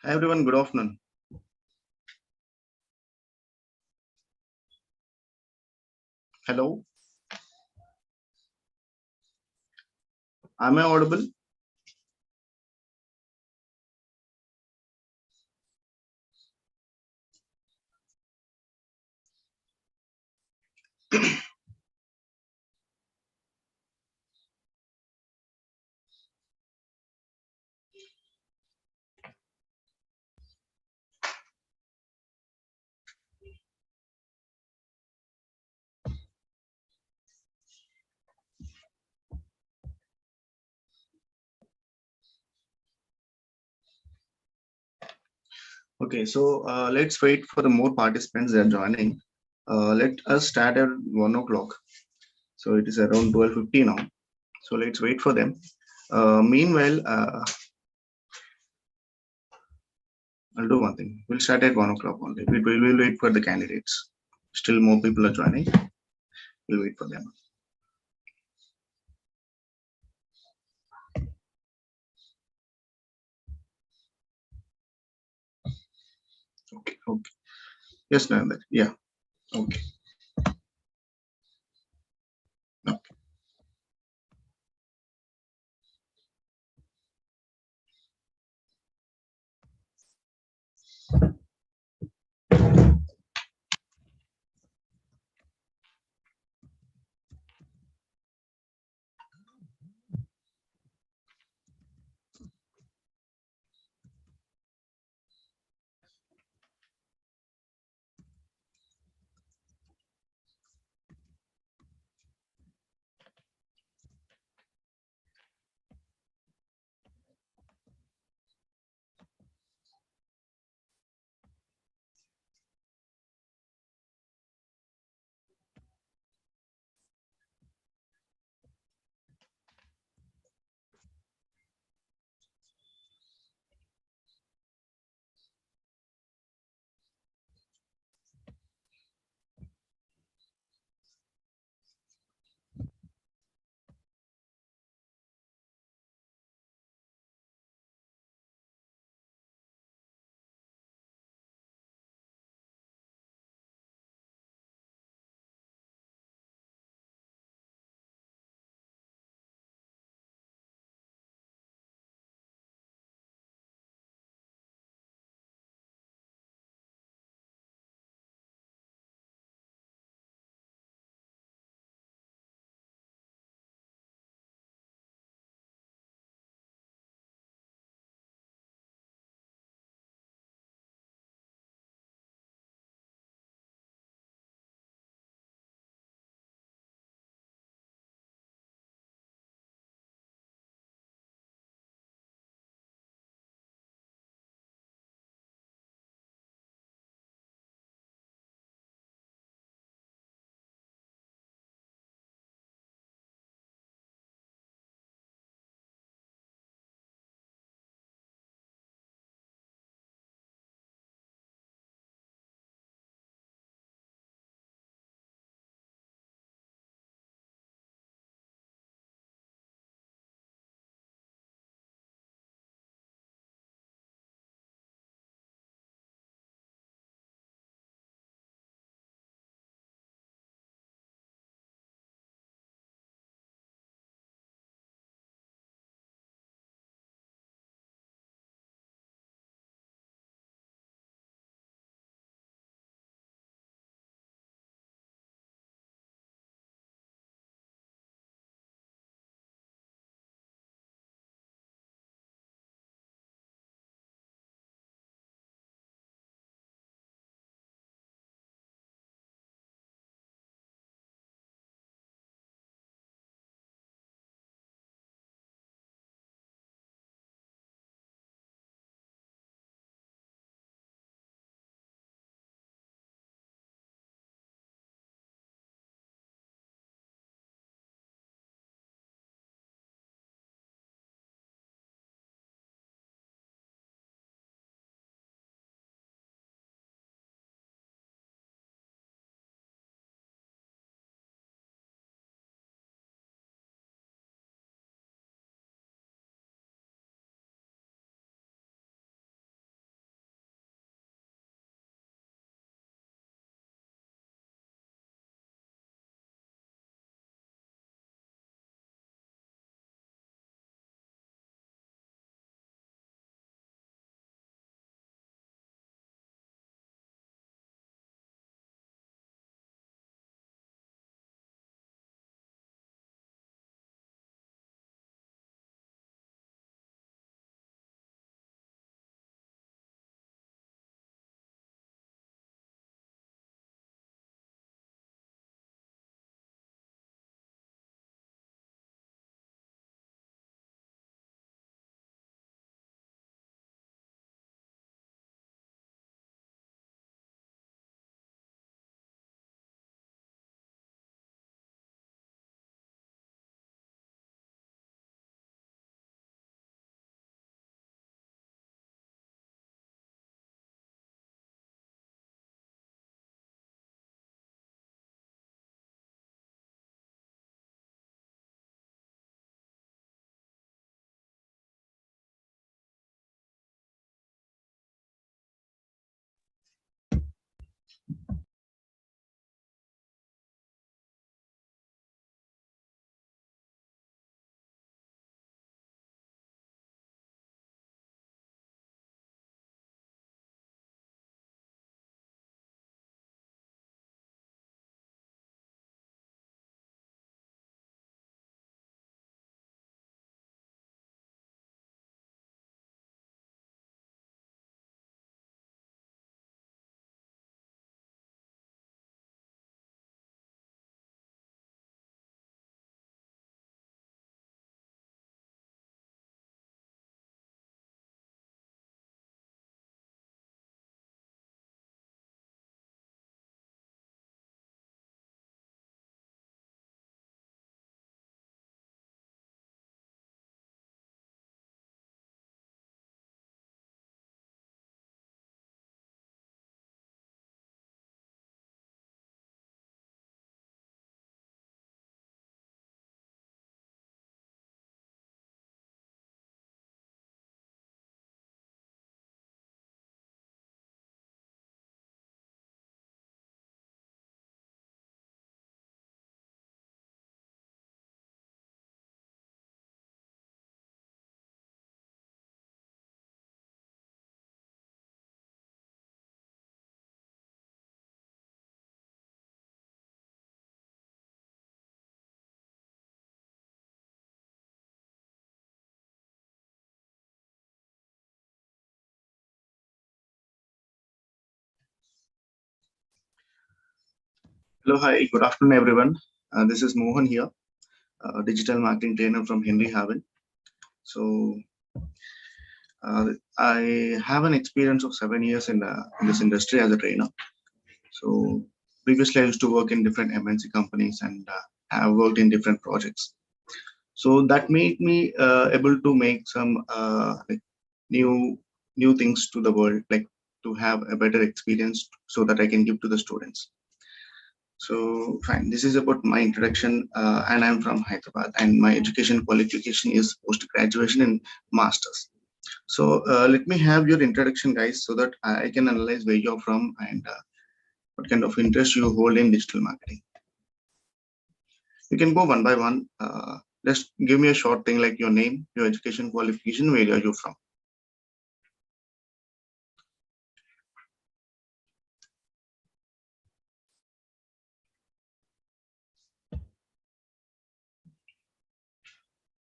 Hi everyone, good afternoon. Hello, am I audible? Okay, so let's wait for the more participants that are joining. Let us start at 1 o'clock. So it is around 12:50 now. So let's wait for them. Meanwhile, I'll do one thing. We'll start at 1 o'clock only. We'll wait for the candidates. Still more people are joining. We'll wait for them. Okay, okay. Yes, Nandar. Yeah, okay. Okay. Hello, hi, good afternoon, everyone. This is Mohan here, digital marketing trainer from Henry Harvin. So, I have an experience of 7 years in this industry as a trainer. So, previously, I used to work in different MNC companies and have worked in different projects. So, that made me able to make some like new new things to the world, like to have a better experience so that I can give to the students. So fine, this is about my introduction, and I'm from Hyderabad, and my education qualification is post graduation in masters. So let me have your introduction, guys, so that I can analyze where you're from and what kind of interest you hold in digital marketing. You can go one by one. Just give me a short thing like your name, your education qualification, where are you from.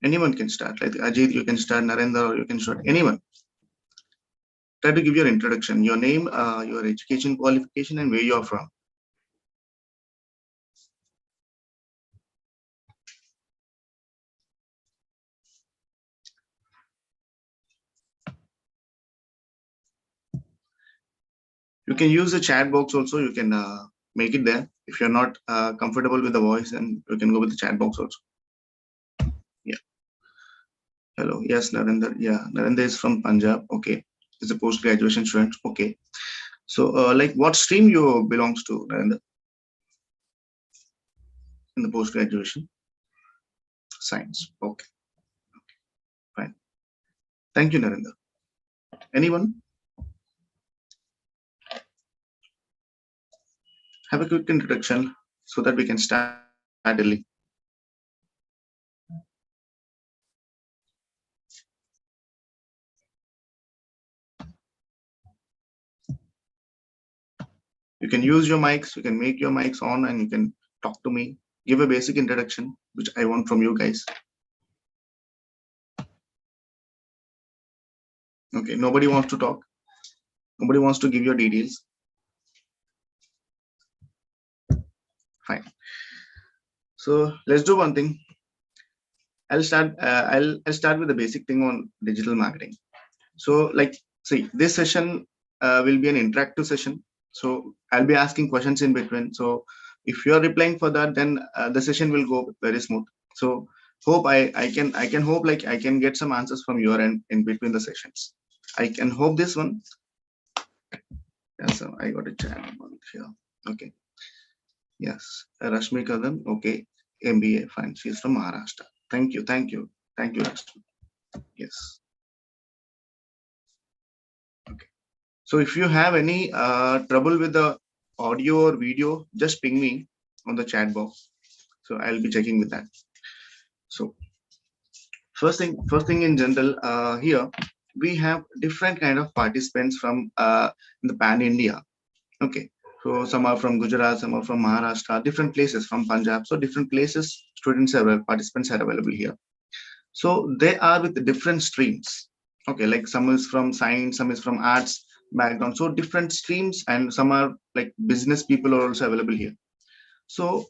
Anyone can start. Like Ajit, you can start. Narendra, or you can start. Anyone. Try to give your introduction, your name, your education qualification, and where you're from. You can use the chat box also. You can make it there. If you're not comfortable with the voice, then you can go with the chat box also. Yeah. Hello. Yes, Narendra. Yeah, Narendra is from Punjab. Okay. He's a post-graduation student. Okay. So, like, what stream you belongs to, Narendra, in the post-graduation? Science. Okay. Fine. Thank you, Narendra. Anyone? Have a quick introduction so that we can start early. You can use your mics. You can make your mics on, and you can talk to me. Give a basic introduction, which I want from you guys. Okay, nobody wants to talk. Nobody wants to give your details. Fine. So let's do one thing. I'll start. I'll start with the basic thing on digital marketing. So, like, see, this session will be an interactive session. So I'll be asking questions in between. So if you are replying for that, then the session will go very smooth. So hope I can hope like I can get some answers from your end in between the sessions. I can hope this one. Yeah, so I got a chat here. Okay. Yes, Rashmi Kadam. Okay, MBA. Fine. She's from Maharashtra. Thank you. Thank you. Thank you, Rashmi. Yes. Okay. So if you have any trouble with the audio or video, just ping me on the chat box. So I'll be checking with that. So first thing in general, here we have different kind of participants from the pan India. Okay. So some are from Gujarat, some are from Maharashtra, different places from Punjab. So different places, participants are available here. So they are with different streams. Okay, like some is from science, some is from arts background. So different streams, and some are like business people are also available here. So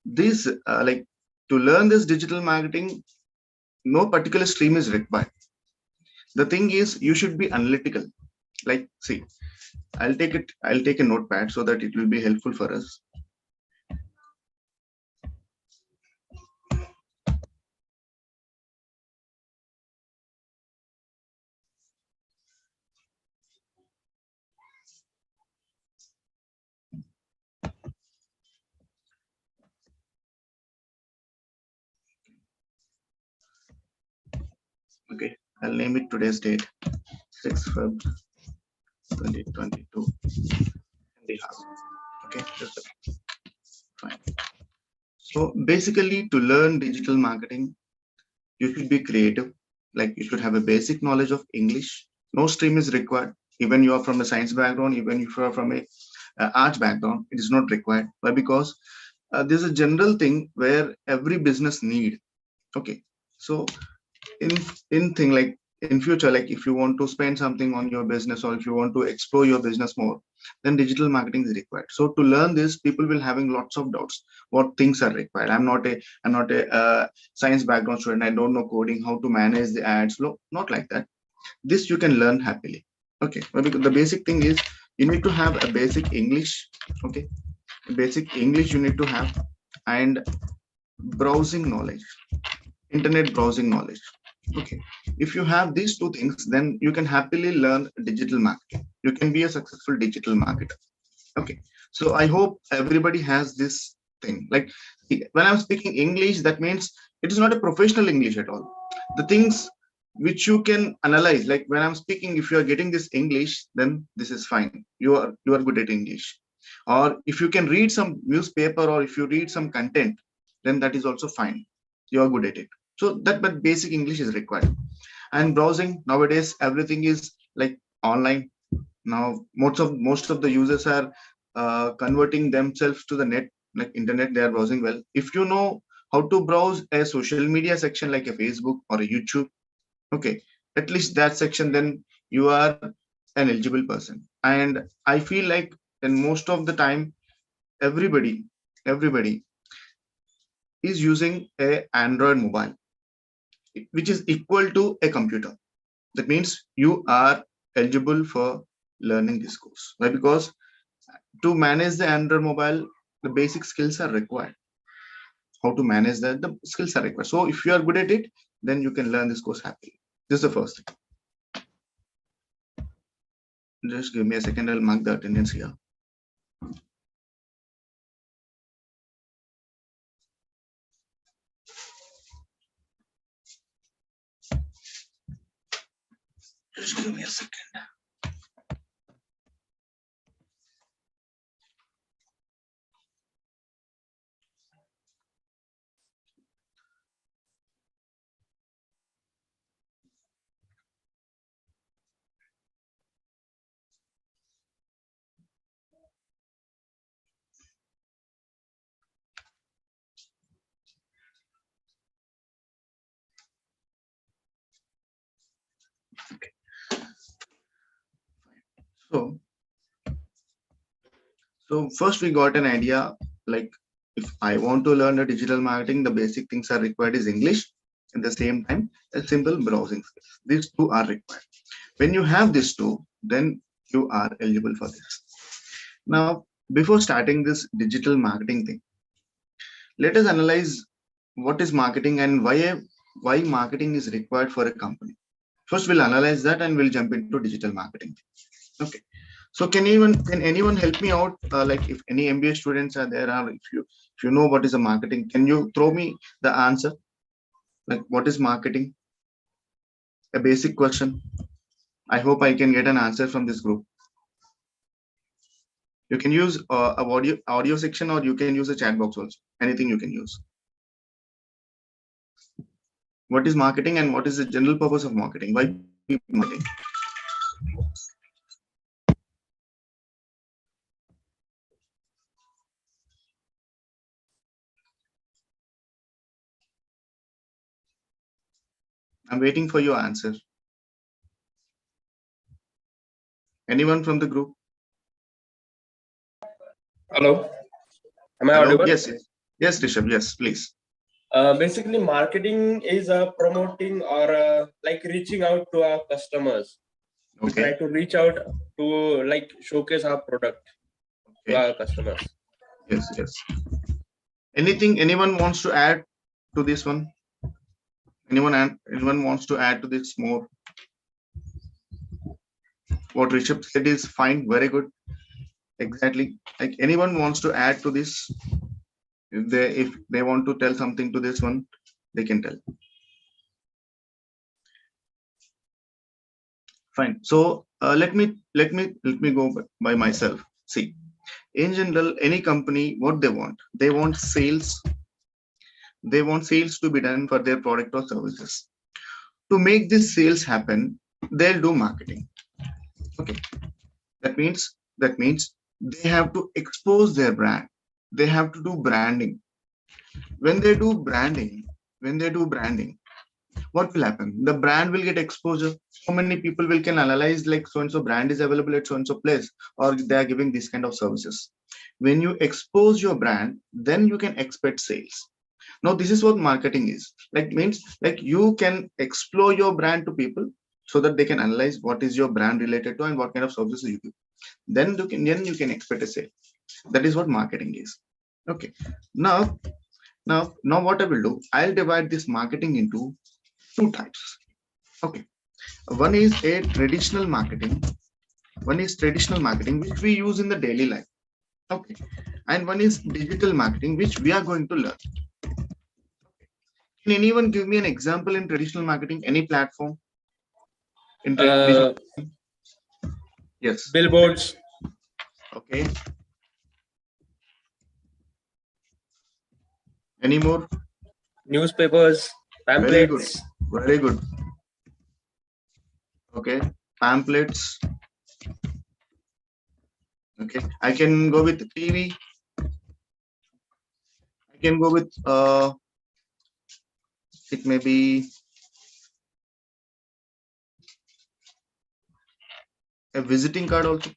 this like to learn this digital marketing, no particular stream is required. The thing is you should be analytical. Like, see, I'll take a notepad so that it will be helpful for us. Okay, I'll name it today's date, 6 Feb 2022. Okay, fine. So basically, to learn digital marketing, you should be creative. Like, you should have a basic knowledge of English. No stream is required. Even you are from a science background, even if you are from a arts background, it is not required. Why? Because there's a general thing where every business need. Okay, so in thing like in future, like if you want to spend something on your business or if you want to explore your business more, then digital marketing is required. So to learn this, people will having lots of doubts what things are required. I'm not a science background student. I don't know coding, how to manage the ads flow, not like that. This you can learn happily. Okay, well, because the basic thing is you need to have a basic English. Okay, basic English you need to have, and browsing knowledge, internet browsing knowledge. Okay, if you have these two things, then you can happily learn digital marketing. You can be a successful digital marketer. Okay, so I hope everybody has this thing. Like when I'm speaking English, that means it is not a professional English at all. The things which you can analyze, like when I'm speaking, if you are getting this English, then this is fine. You are good at English. Or if you can read some newspaper or if you read some content, then that is also fine. You are good at it. So that, but basic English is required. And browsing nowadays, everything is like online. Now most of the users are converting themselves to the net, like internet. They are browsing well. If you know how to browse a social media section like a Facebook or a YouTube, okay, at least that section, then you are an eligible person. And I feel like in most of the time, everybody is using a Android mobile, which is equal to a computer. That means you are eligible for learning this course. Why? Because to manage the Android mobile, the basic skills are required. How to manage that, the skills are required. So if you are good at it, then you can learn this course happily. This is the first thing. Just give me a second, I'll mark the attendance here. Just give me a second. So, so first we got an idea, like if I want to learn a digital marketing, the basic things are required is English. At the same time, a simple browsing skills. These two are required. When you have these two, then you are eligible for this. Now, before starting this digital marketing thing, let us analyze what is marketing and why marketing is required for a company. First, we'll analyze that and we'll jump into digital marketing. Okay. So can anyone help me out? Like if any MBA students are there, or if you know what is a marketing, can you throw me the answer? Like what is marketing? A basic question. I hope I can get an answer from this group. You can use a audio section, or you can use a chat box also. Anything you can use. What is marketing and what is the general purpose of marketing? Why marketing? I'm waiting for your answer. Anyone from the group? Hello, am I Hello? audible? Yes, Rishabh. Yes, please. Basically, marketing is promoting or like reaching out to our customers. We try Okay. to reach out to like showcase our product to Okay. our customers. Yes. Anyone wants to add to this one? Anyone wants to add to this more? What Rishabh said is fine, very good. Exactly. Like anyone wants to add to this? If they want to tell something to this one, they can tell. Fine. So let me go by myself. See, in general, any company, what they want sales. They want sales to be done for their product or services. To make this sales happen, they'll do marketing. Okay. That means they have to expose their brand. They have to do branding. When they do branding, what will happen? The brand will get exposure. So many people will can analyze like so and so brand is available at so and so place, or they are giving this kind of services. When you expose your brand, then you can expect sales. Now this is what marketing is. Like means like you can explore your brand to people so that they can analyze what is your brand related to and what kind of services you do. Then you can expect a sale. That is what marketing is. Okay. Now what I will do, I'll divide this marketing into two types. Okay. One is a traditional marketing. One is traditional marketing, which we use in the daily life. Okay. And one is digital marketing, which we are going to learn. Can anyone give me an example in traditional marketing? Any platform in traditional? Yes. Billboards. Okay. Any more? Newspapers, Very good. pamphlets. Very good. Okay. Pamphlets. Okay. I can go with TV. I can go with it may be a visiting card also.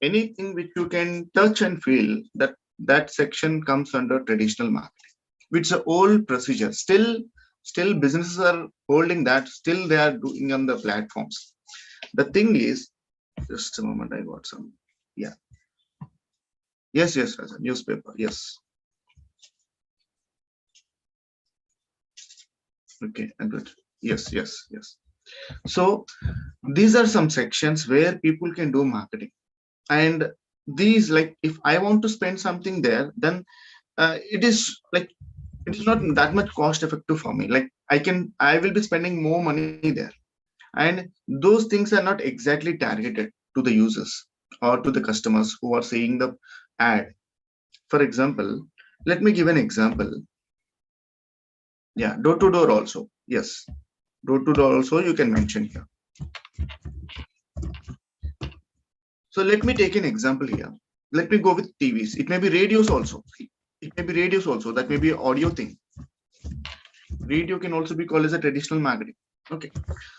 Anything which you can touch and feel, that section comes under traditional marketing, which is an old procedure. Still businesses are holding that. Still they are doing on the platforms. The thing is, just a moment, I got some. Yeah. Yes, Raja, newspaper. Yes. Okay, I'm good. Yes. So these are some sections where people can do marketing. And these, like, if I want to spend something there, then it is not that much cost effective for me. Like I will be spending more money there. And those things are not exactly targeted to the users or to the customers who are seeing the ad. For example, let me give an example. Yeah, door to door also. Yes, door to door also you can mention here. So let me take an example here. Let me go with TVs. It may be radios also. It may be radios also. That may be an audio thing. Radio can also be called as a traditional marketing. Okay.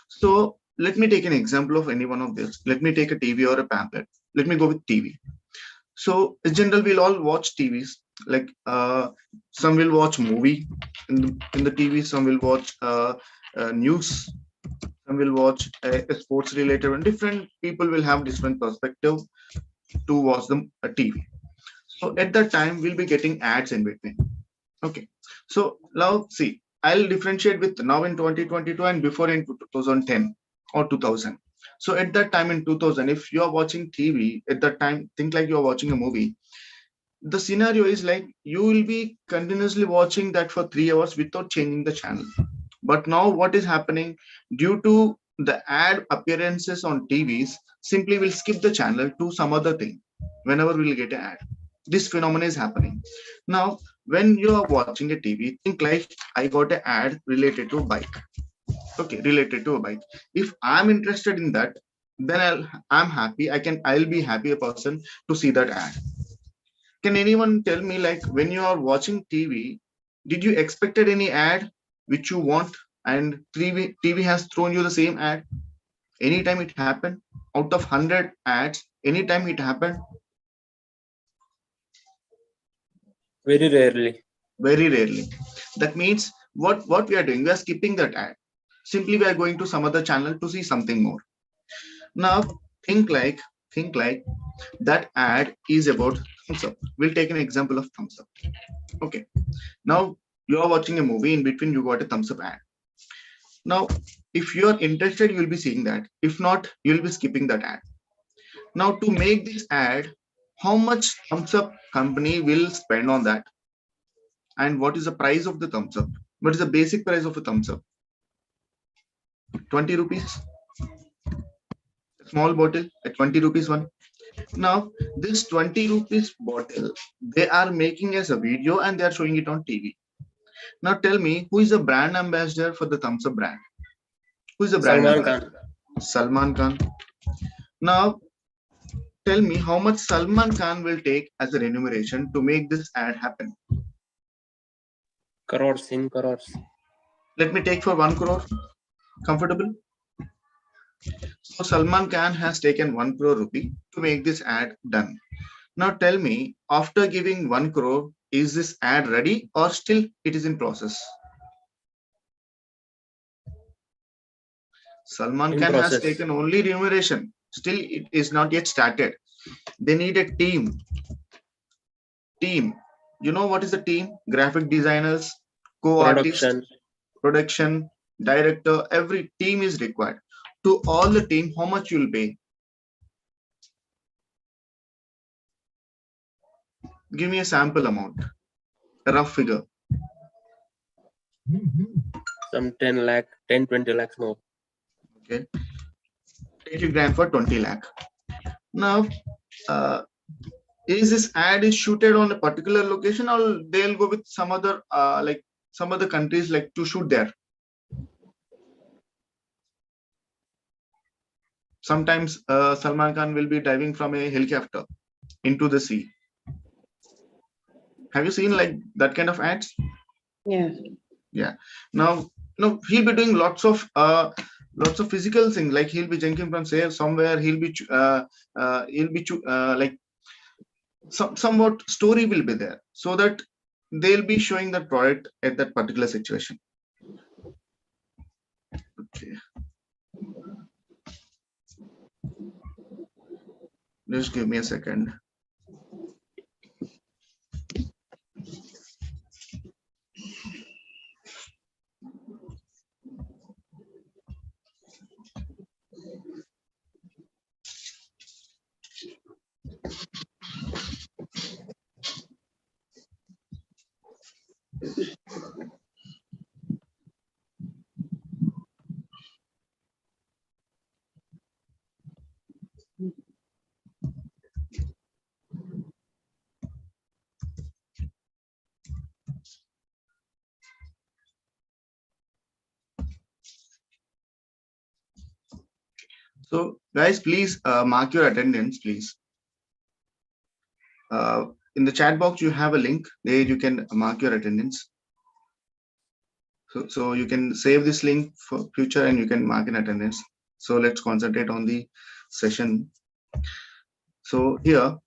So let me take an example of any one of this. Let me take a TV or a pamphlet. Let me go with TV. So in general, we'll all watch TVs. Like some will watch movie in the TV. Some will watch news. Some will watch a sports related. And different people will have different perspective to watch them a TV. So at that time, we'll be getting ads in between. Okay. So now see, I'll differentiate with now in 2022 and before in 2010 or 2000. So at that time in 2000, if you are watching TV at that time, think like you are watching a movie. The scenario is like you will be continuously watching that for 3 hours without changing the channel. But now what is happening due to the ad appearances on TVs, simply we'll skip the channel to some other thing whenever we'll get an ad. This phenomenon is happening. Now, when you are watching a TV, think like I got an ad related to a bike. Okay, related to a bike. If I'm interested in that, then I'm happy. I'll be happy a person to see that ad. Can anyone tell me, like, when you are watching TV, did you expected any ad which you want and TV has thrown you the same ad? Anytime it happened? Out of 100 ads, anytime it happened? Very rarely. Very rarely. That means what we are doing, we are skipping that ad. Simply we are going to some other channel to see something more. Now think like that ad is about thumbs up. We'll take an example of thumbs up. Okay. Now you are watching a movie, in between you got a thumbs up ad. Now, if you are interested, you will be seeing that. If not, you will be skipping that ad. Now, to make this ad, how much thumbs up company will spend on that? And what is the price of the thumbs up? What is the basic price of a thumbs up? 20 rupees. A small bottle at 20 rupees one. Now, this 20 rupees bottle, they are making as a video and they are showing it on TV. Now tell me, who is the brand ambassador for the thumbs up brand? Who is the brand Salman ambassador? Khan. Salman Khan. Now tell me how much Salman Khan will take as a remuneration to make this ad happen. Crores in crores. Let me take for 1 crore. Comfortable? So Salman Khan has taken 1 crore rupee to make this ad done. Now tell me, after giving 1 crore, is this ad ready or still it is in process? Salman In Khan has process. taken only remuneration. Still, it is not yet started. They need a team. Team. You know what is the team? Graphic designers, co-artists, Production. production, director. Every team is required. To all the team, how much you will pay? Give me a sample amount. A rough figure. Some 10 lakh, 10, 20 lakhs more. Okay. Take your grant for 20 lakh. Now, is this ad is shooted on a particular location, or they'll go with some other like some other countries like to shoot there? Sometimes Salman Khan will be diving from a helicopter into the sea. Have you seen like that kind of ads? Yeah. Yeah. Now, no, he'll be doing lots of physical things, like he'll be jumping from say somewhere. He'll be like somewhat story will be there, so that they'll be showing that product at that particular situation. Okay. Just give me a second. So guys, please mark your attendance, please. In the chat box, you have a link there. You can mark your attendance. So you can save this link for future and you can mark in attendance. So let's concentrate on the session. So here,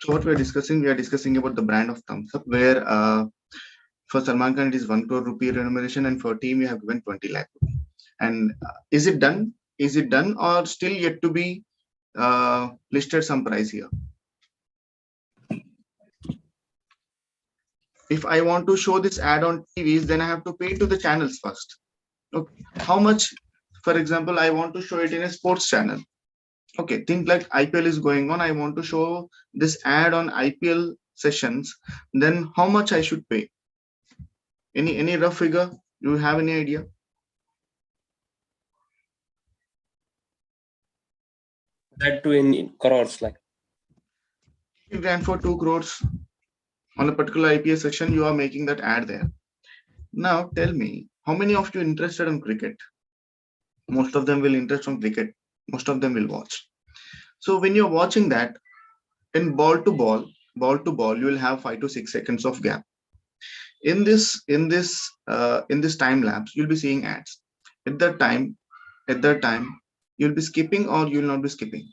so what we are discussing about the brand of thumbs up, where for Salman Khan it is 1 crore rupee remuneration, and for team we have given 20 lakh. And is it done? Is it done or still yet to be listed some price here? If I want to show this ad on TVs, then I have to pay to the channels first. Okay. How much? For example, I want to show it in a sports channel. Okay, think like IPL is going on. I want to show this ad on IPL sessions. Then how much I should pay? Any rough figure? Do you have any idea? That too in crores, like. You ran for 2 crores on a particular IPL section. You are making that ad there. Now tell me, how many of you interested in cricket? Most of them will interest on cricket. Most of them will watch. So when you're watching that, in ball to ball, you will have 5 to 6 seconds of gap. In this time lapse, you'll be seeing ads. At that time, you'll be skipping or you'll not be skipping.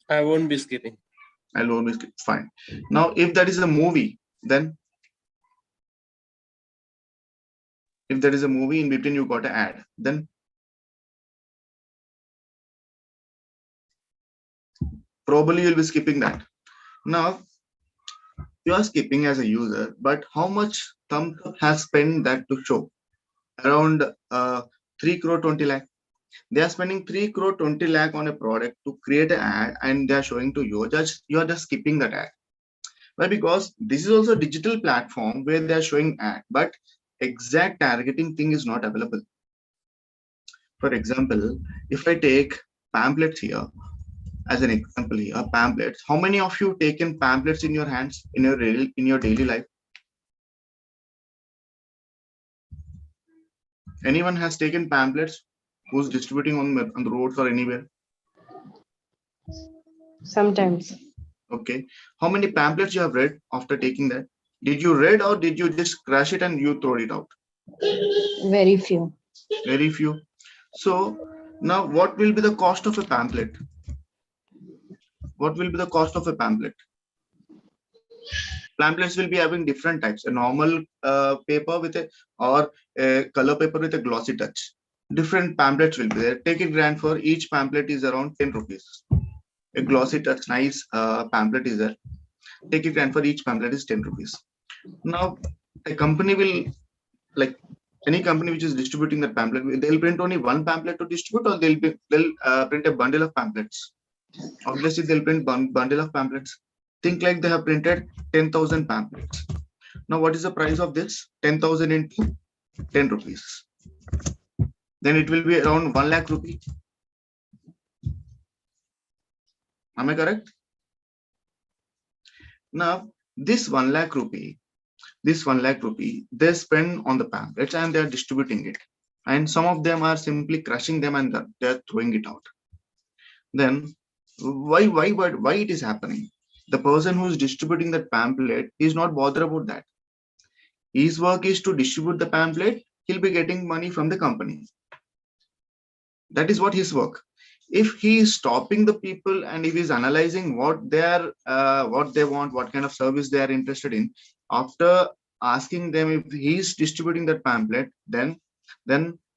I won't be skipping. I'll always skip. Fine. Now, if that is a movie, then if there is a movie in between, you got an ad, then probably you'll be skipping that. Now, you are skipping as a user, but how much thumbs up has spent that to show? Around 3 crore 20 lakh. They are spending 3 crore 20 lakh on a product to create an ad, and they are showing to you. You are just skipping that ad. Why? Because this is also a digital platform where they are showing ad, but exact targeting thing is not available. For example, if I take pamphlets here as an example here, pamphlets. How many of you taken pamphlets in your hands in your daily life? Anyone has taken pamphlets who's distributing on the roads or anywhere? Sometimes. Okay. How many pamphlets you have read after taking that? Did you read or did you just crash it and you throw it out? Very few. Very few. So now what will be the cost of a pamphlet? What will be the cost of a pamphlet? Pamphlets will be having different types, a normal paper with a or a color paper with a glossy touch. Different pamphlets will be there. Take it grand for each pamphlet is around 10 rupees. A glossy touch nice pamphlet is there. Take it grand for each pamphlet is 10 rupees. Now a company will, like any company which is distributing that pamphlet, they'll print only one pamphlet to distribute, or they'll print a bundle of pamphlets. Obviously they'll print bundle of pamphlets. Think like they have printed 10,000 pamphlets. Now what is the price of this? 10,000 into 10 rupees. Then it will be around 1 lakh rupee. Am I correct? Now this 1 lakh rupee, they spend on the pamphlets and they are distributing it. And some of them are simply crushing them and they're throwing it out. Then why it is happening? The person who is distributing that pamphlet is not bothered about that. His work is to distribute the pamphlet. He'll be getting money from the company. That is what his work. If he is stopping the people and if he's analyzing what they want, what kind of service they are interested in, after asking them if he's distributing that pamphlet, then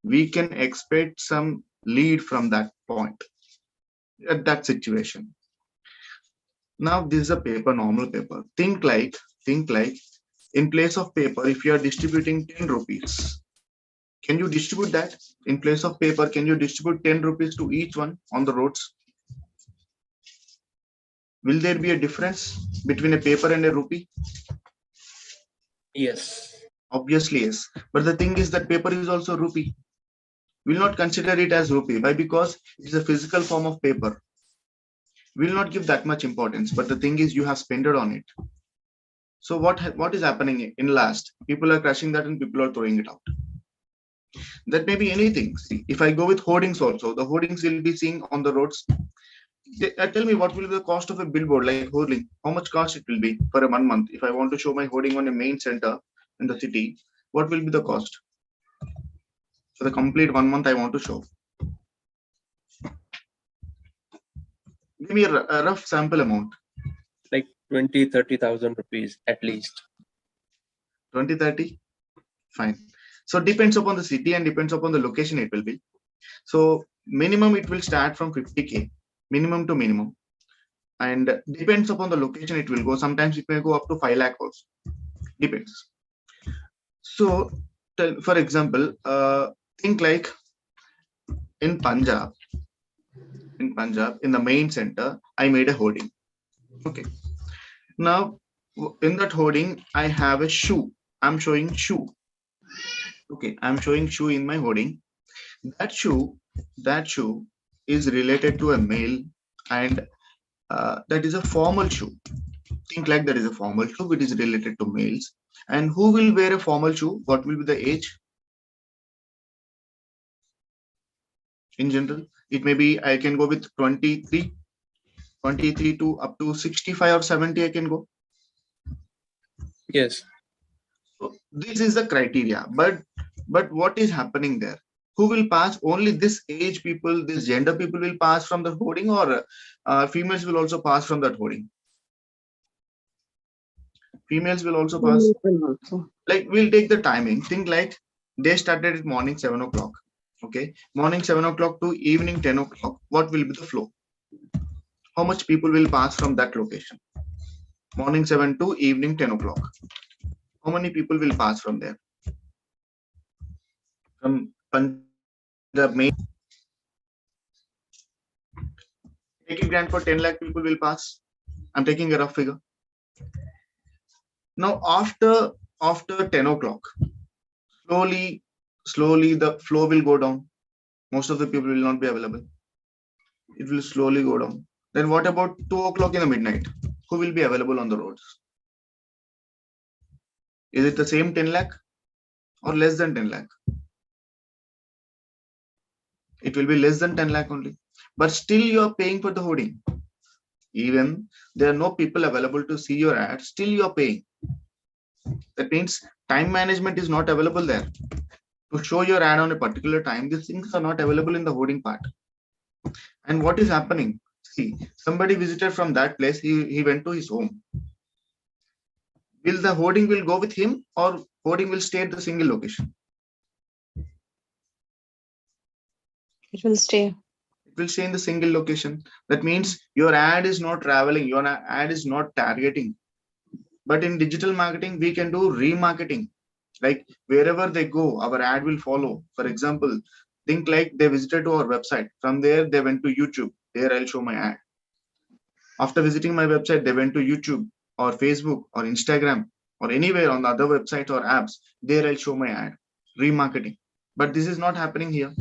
we can expect some lead from that point at that situation. Now this is a paper, normal paper. Think like in place of paper, if you are distributing 10 rupees, can you distribute that? In place of paper, can you distribute 10 rupees to each one on the roads? Will there be a difference between a paper and a rupee? Yes. Obviously yes. But the thing is that paper is also rupee. We'll not consider it as rupee. Why? Because it's a physical form of paper. We'll not give that much importance. But the thing is you have spent it on it. So what is happening in last? People are crushing that and people are throwing it out. That may be anything. See, if I go with hoardings also, the hoardings will be seen on the roads. Tell me what will be the cost of a billboard like hoarding? How much cost it will be for a 1 month? If I want to show my hoarding on a main center in the city, what will be the cost? For the complete 1 month I want to show. Give me a rough sample amount. Like 20,000-30,000 rupees at least. 20-30? Fine. So depends upon the city and depends upon the location it will be. So minimum it will start from 50K, minimum to minimum. And depends upon the location it will go. Sometimes it may go up to 5 lakh also. Depends. So for example, think like in Punjab, in the main center, I made a hoarding. Okay. Now in that hoarding, I have a shoe. I'm showing shoe. Okay, I'm showing shoe in my hoarding. That shoe is related to a male, and that is a formal shoe. Think like that is a formal shoe which is related to males. And who will wear a formal shoe? What will be the age? In general, it may be, I can go with 23 to up to 65 or 70 I can go. Yes. So this is the criteria, but what is happening there? Who will pass? Only this age people, this gender people will pass from the hoarding, or females will also pass from that hoarding? Females will also pass. Like we'll take the timing. Think like they started at morning 7 o'clock. Okay, morning 7 o'clock to evening 10 o'clock. What will be the flow? How much people will pass from that location? Morning 7 to evening 10 o'clock. How many people will pass from there? From Punjab main. Taking grant for 10 lakh people will pass. I'm taking a rough figure. Now after 10 o'clock, slowly the flow will go down. Most of the people will not be available. It will slowly go down. Then what about 2 o'clock in the midnight? Who will be available on the roads? Is it the same 10 lakh or less than 10 lakh? It will be less than 10 lakh only. But still you are paying for the hoarding. even there are no people available to see your ad, still you are paying. That means time management is not available there. To show your ad on a particular time, these things are not available in the hoarding part. And what is happening? See, somebody visited from that place, he went to his home. Will the hoarding will go with him, or hoarding will stay at the single location? It will stay. It will stay in the single location. That means your ad is not traveling, your ad is not targeting. But in digital marketing, we can do remarketing. Like wherever they go, our ad will follow. For example, think like they visited to our website. From there, they went to YouTube. There I'll show my ad. After visiting my website, they went to YouTube or Facebook or Instagram or anywhere on the other websites or apps. There I'll show my ad. Remarketing. But this is not happening here.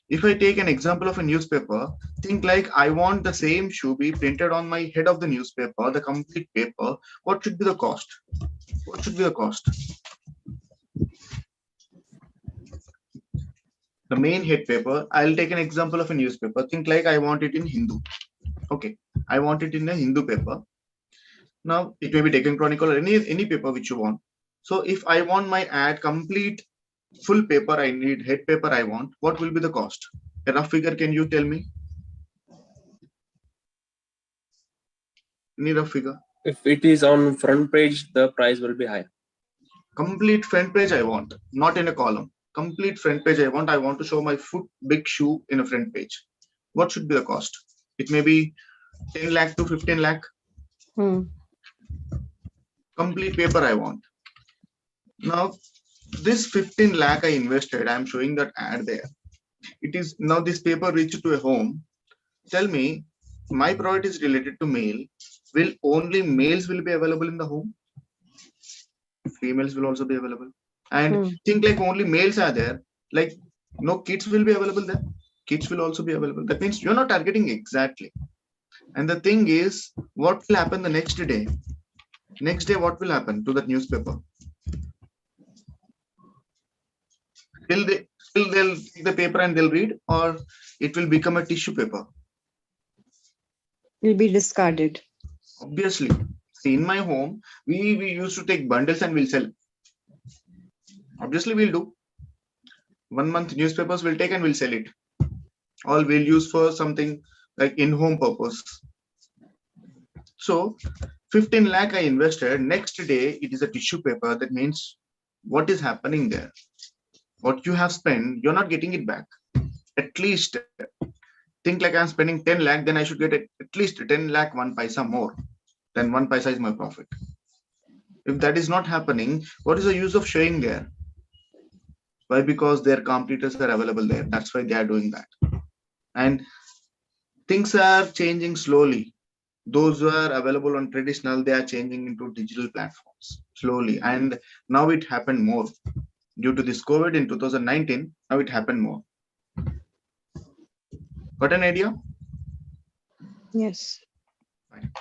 If I take an example of a newspaper, think like I want the same shoe be printed on my head of the newspaper, the complete paper. What should be the cost? What should be the cost? The main head paper, I'll take an example of a newspaper. Think like I want it in Hindu. Okay, I want it in a Hindu paper. Now it may be Deccan Chronicle or any paper which you want. So if I want my ad complete full paper, I need head paper I want, what will be the cost? A rough figure, can you tell me? Any rough figure? If it is on front page, the price will be high. Complete front page I want, not in a column. Complete front page I want to show my foot big shoe in a front page. What should be the cost? It may be 10 lakh to 15 lakh. Complete paper I want. Now this 15 lakh I invested, I'm showing that ad there. It is now this paper reached to a home. Tell me, my product is related to male. Will only males will be available in the home? Females will also be available. And think like only males are there. Like no kids will be available there. Kids will also be available. That means you're not targeting exactly. And the thing is, what will happen the next day? Next day, what will happen to that newspaper? Still they'll take the paper and they'll read, or it will become a tissue paper. Will be discarded. Obviously. See, in my home, we used to take bundles and we'll sell. Obviously, we'll do. 1 month newspapers we'll take and we'll sell it. All we'll use for something like in-home purpose. So 15 lakh I invested. Next day, it is a tissue paper. That means what is happening there? What you have spent, you're not getting it back. At least think like I'm spending 10 lakh, then I should get at least 10 lakh 1 paisa more. Then 1 paisa is my profit. If that is not happening, what is the use of showing there? Why? Because their competitors are available there. That's why they are doing that. And things are changing slowly. Those who are available on traditional, they are changing into digital platforms slowly. And now it happened more. Due to this COVID in 2019, now it happened more. Got an idea? Yes. Fine.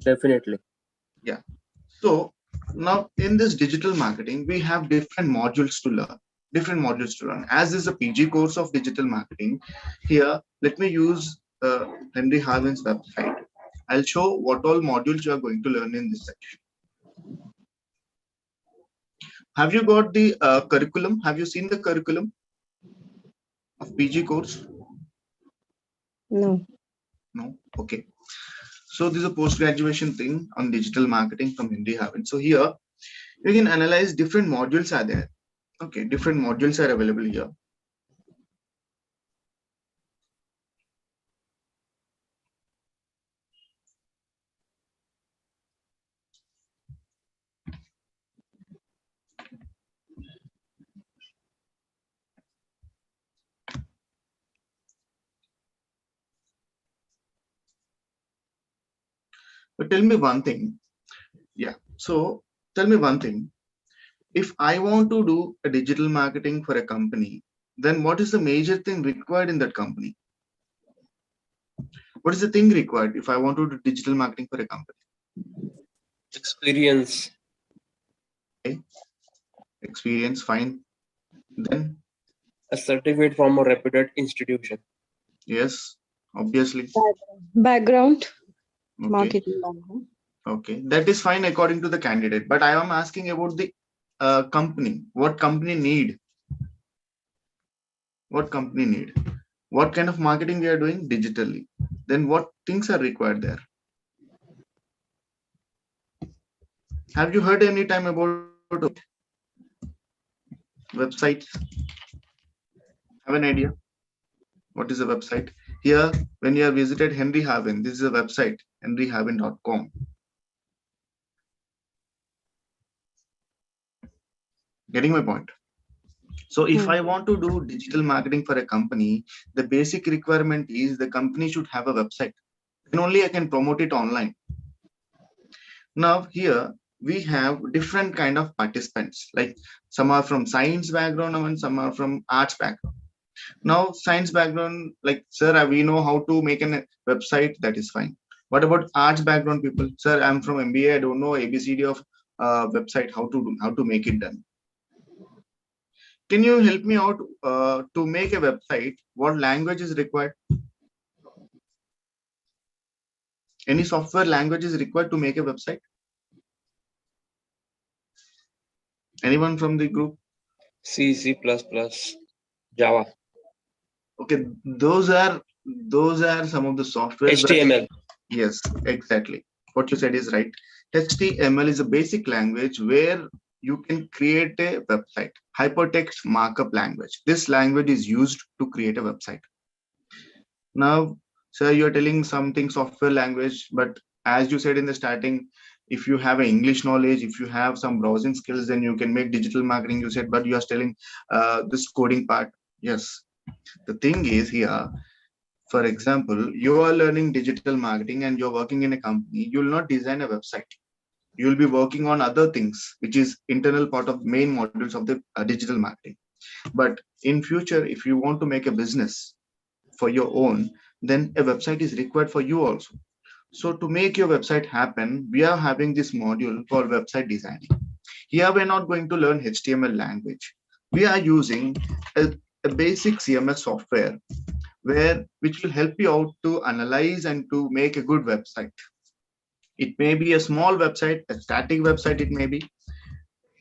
Definitely. Yeah. So now in this digital marketing, we have different modules to learn. As is a PG course of digital marketing, here, let me use Henry Harvin's website. I'll show what all modules you are going to learn in this section. Have you got the curriculum? Have you seen the curriculum of PG course? No. No? Okay. So this is a post-graduation thing on digital marketing from Henry Harvin. So here, you can analyze different modules are there. Okay, different modules are available here. But tell me one thing. Yeah. So tell me one thing. If I want to do a digital marketing for a company, then what is the major thing required in that company? What is the thing required if I want to do digital marketing for a company? Experience. Okay. Experience, fine. Then A certificate from a reputed institution. yes. Obviously. Background. Okay. Marketing background. Okay. That is fine according to the candidate. But I am asking about the company. What company need? What company need? What kind of marketing we are doing digitally? Then what things are required there? Have you heard any time about websites? Have an idea? What is a website? Here, when you have visited Henry Harvin, this is a website, henryharvin.com. Getting my point? So if I want to do digital marketing for a company, the basic requirement is the company should have a website. Then only I can promote it online. Now here we have different kind of participants, like some are from science background and some are from arts background. Now science background, like, sir, we know how to make a website, that is fine. What about arts background people? Sir, I'm from MBA, I don't know ABCD of website, how to make it done. Can you help me out to make a website? What language is required? Any software language is required to make a website? Anyone from the group? C, C++, Java, Okay, those are some of the software. HTML. Yes, exactly. What you said is right. HTML is a basic language where you can create a website. Hypertext markup language. This language is used to create a website. Now, sir, you're telling something software language, but as you said in the starting, if you have an English knowledge, if you have some browsing skills, then you can make digital marketing, you said, but you are telling this coding part. Yes. The thing is here, for example, you are learning digital marketing and you're working in a company, you will not design a website. You will be working on other things, which is internal part of main modules of the digital marketing. But in future, if you want to make a business for your own, then a website is required for you also. So to make your website happen, we are having this module called website designing. Here we're not going to learn HTML language. We are using a basic CMS software which will help you out to analyze and to make a good website. It may be a small website, a static website, it may be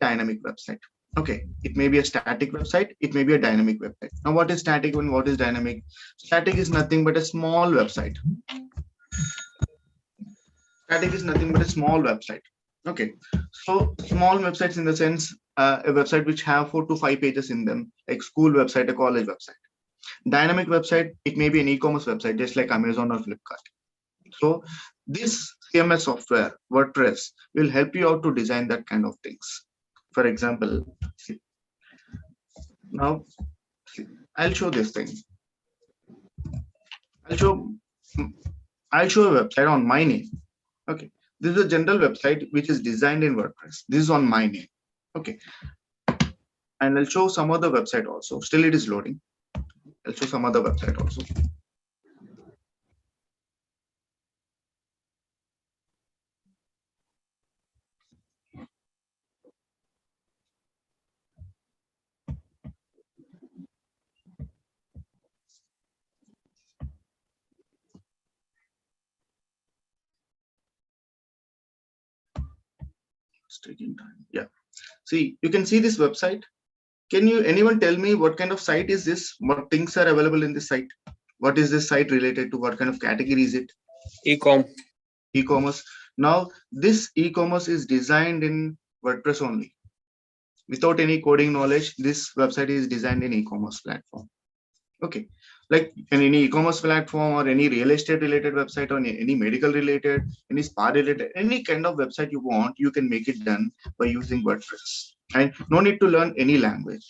dynamic website. Okay, it may be a static website, it may be a dynamic website. Now what is static and what is dynamic? Static is nothing but a small website. Static is nothing but a small website. Okay, so small websites in the sense a website which have 4 to 5 pages in them, like school website, a college website. Dynamic website, it may be an e-commerce website, just like Amazon or Flipkart. So this CMS software, WordPress, will help you out to design that kind of things. For example, now I'll show this thing. I'll show a website on my name. Okay, this is a general website which is designed in WordPress. This is on my name. Okay, and I'll show some other website also. Still it is loading. I'll show some other website also. It's taking time. Yeah. See, you can see this website. Can anyone tell me what kind of site is this? What things are available in this site? What is this site related to? What kind of category is it? E-com. E-commerce. Now, this e-commerce is designed in WordPress only. Without any coding knowledge, this website is designed in e-commerce platform. Okay, like in any e-commerce platform or any real estate related website or any medical related, any spa related, any kind of website you want, you can make it done by using WordPress. And no need to learn any language.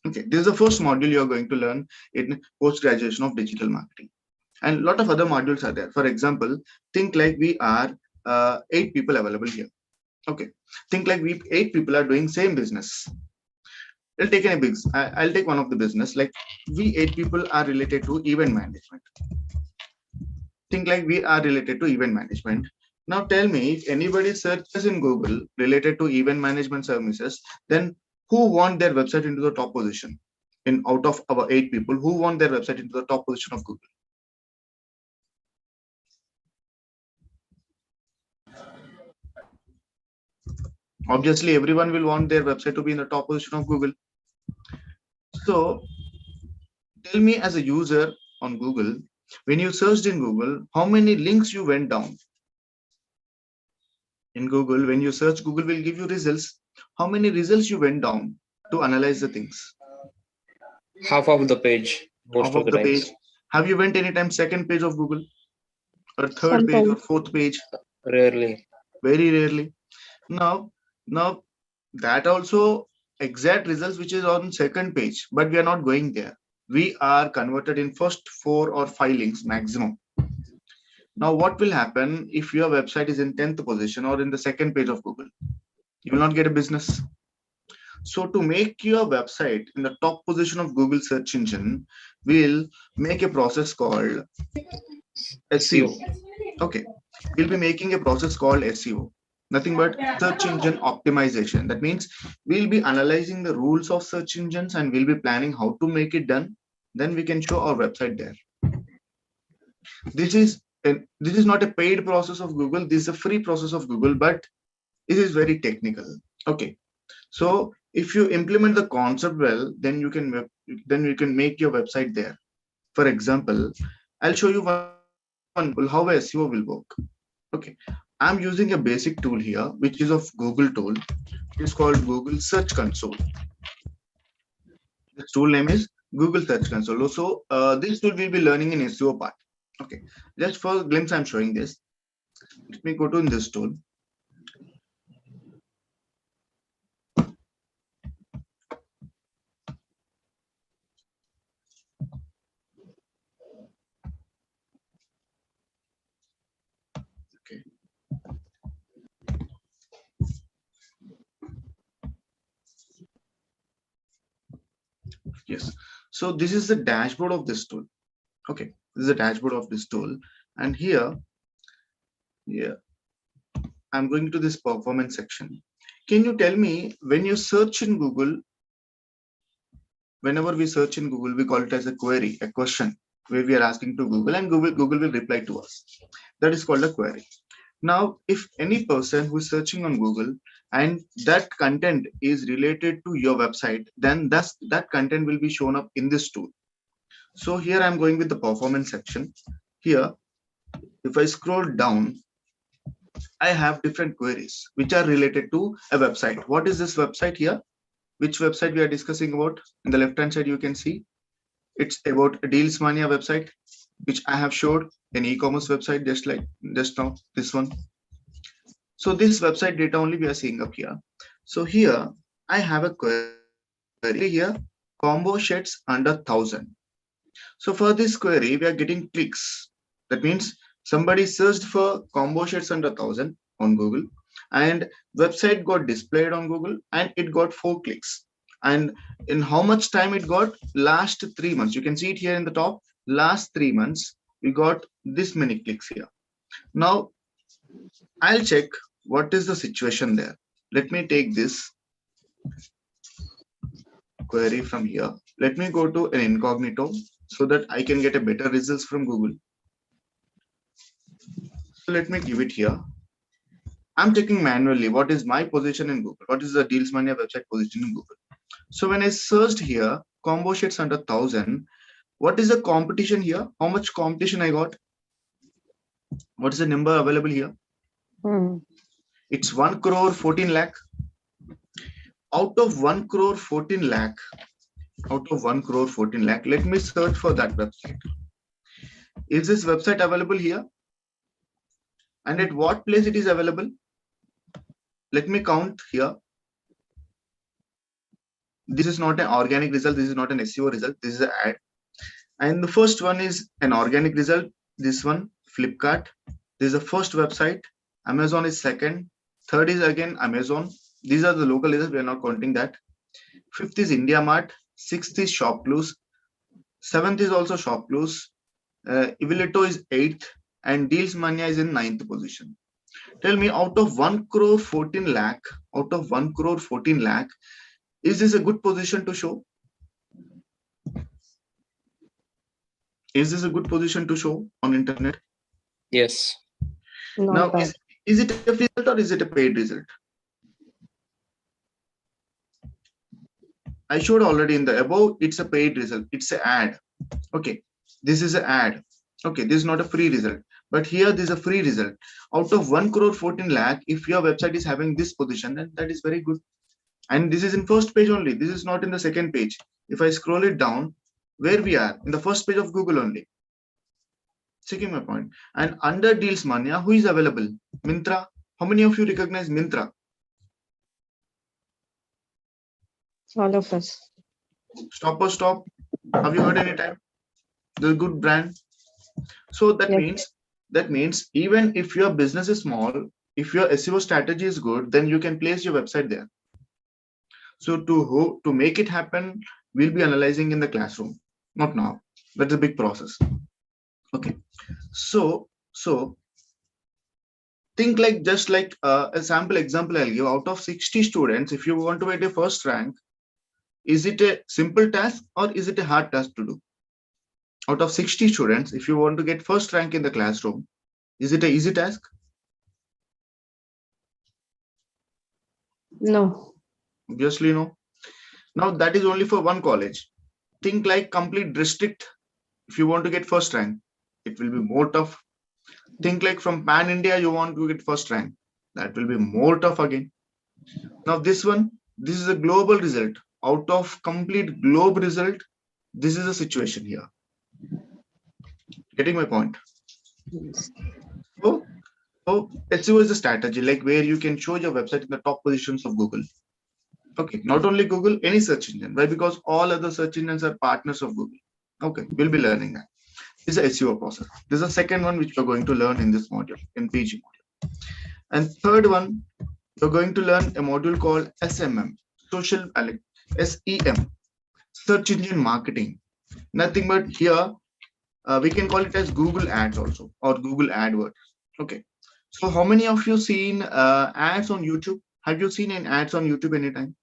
Okay, this is the first module you are going to learn in post-graduation of digital marketing. And a lot of other modules are there. For example, think like we are 8 people available here. Okay, think like 8 people are doing same business. I'll take one of the business, like we 8 people are related to event management. Think like we are related to event management. Now tell me, if anybody searches in Google related to event management services, then who want their website into the top position? In out of our 8 people, who want their website into the top position of Google? Obviously, everyone will want their website to be in the top position of Google. So tell me, as a user on Google, when you searched in Google, how many links you went down? In Google, when you search, Google will give you results. How many results you went down to analyze the things? Half of the page, most Half of of the the times. page. Have you went anytime second page of Google, or third page, or Sometimes. fourth page? Rarely. Very rarely. Now that also exact results which is on second page, but we are not going there. We are converted in first 4 or 5 links maximum. Now what will happen if your website is in 10th position or in the second page of Google? You will not get a business. So to make your website in the top position of Google search engine, we'll make a process called SEO. Okay, we'll be making a process called SEO, nothing but search engine optimization. That means we'll be analyzing the rules of search engines and we'll be planning how to make it done. Then we can show our website there. This is not a paid process of Google. This is a free process of Google, but it is very technical. Okay, so if you implement the concept well, then you can make your website there. For example, I'll show you one how SEO will work. Okay, I'm using a basic tool here, which is of Google tool. It's called Google Search Console. The tool name is Google Search Console. So this tool we'll be learning in SEO part. Okay, just for a glimpse, I'm showing this. Let me go to this tool. Okay. Yes. So this is the dashboard of this tool. Okay, this is the dashboard of this tool, and here, I'm going to this performance section. Can you tell me, when you search in Google, whenever we search in Google, we call it as a query, a question, where we are asking to Google, and Google will reply to us. That is called a query. Now, if any person who is searching on Google and that content is related to your website, then that content will be shown up in this tool. So here I'm going with the performance section. Here, if I scroll down, I have different queries which are related to a website. What is this website here? Which website we are discussing about? In the left hand side, you can see it's about a 𝐸𝐧𝐿 website, which I have showed an e-commerce website just now, this one. So this website data only we are seeing up here. So here I have a query here, combo shirts under 1,000. So for this query, we are getting clicks. That means somebody searched for combo shirts under 1,000 on Google, and website got displayed on Google, and it got 4 clicks. And in how much time it got? Last 3 months. You can see it here in the top. Last 3 months, we got this many clicks here. Now, I'll check what is the situation there. Let me take this query from here. Let me go to an incognito so that I can get a better results from Google. So let me give it here. I'm checking manually what is my position in Google. What is the 𝐸𝐧𝐿 website position in Google? So when I searched here, combo shirts under 1,000, what is the competition here? How much competition I got? What is the number available here? It's 1 crore 14 lakh. Out of 1 crore 14 lakh, let me search for that website. Is this website available here? And at what place it is available? Let me count here. This is not an organic result. This is not an SEO result. This is an ad. And the first one is an organic result. This one, Flipkart. This is the first website. Amazon is second. Third is again Amazon. These are the local results. We are not counting that. Fifth is India Mart. Sixth is ShopClues. Seventh is also ShopClues. Ivaleto is 8th. And 𝐸𝐴𝒄 is in 9th position. Tell me, out of 1 crore 14 lakh, is this a good position to show? Is this a good position to show on internet? Yes. Not Now, bad. is it a free result or is it a paid result? I showed already in the above, it's a paid result. It's an ad. Okay. This is an ad. Okay. This is not a free result. But here, this is a free result. Out of 1 crore 14 lakh, if your website is having this position, then that is very good. And this is in first page only. This is not in the second page. If I scroll it down, where we are in the first page of Google only. Checking my point. And under Deals Mania, who is available? Myntra. How many of you recognize Myntra? All of us. Stop or Stop. Have you heard any time? The good brand. So that Yes. means even if your business is small, if your SEO strategy is good, then you can place your website there. So to make it happen, we'll be analyzing in the classroom, not now. That's a big process. Okay. So think like just like a sample example I'll give. Out of 60 students, if you want to get a first rank, is it a simple task or is it a hard task to do? Out of 60 students, if you want to get first rank in the classroom, is it an easy task? No. Obviously no. Now that is only for one college. Think like complete district. If you want to get first rank, it will be more tough. Think like from pan India, you want to get first rank, that will be more tough again. Now this one, this is a global result. Out of complete globe result, this is a situation here. Getting my point? Yes. So SEO is a strategy like where you can show your website in the top positions of Google. Okay, not only Google, any search engine. Why? Because all other search engines are partners of Google. Okay, we'll be learning that. This is a SEO process. This is the second one which we're going to learn in this module, in PG module. And third one, you're going to learn a module called SMM, SEM, search engine marketing. Nothing but here, we can call it as Google Ads also, or Google AdWords. Okay. So how many of you seen ads on YouTube? Have you seen an ads on YouTube anytime?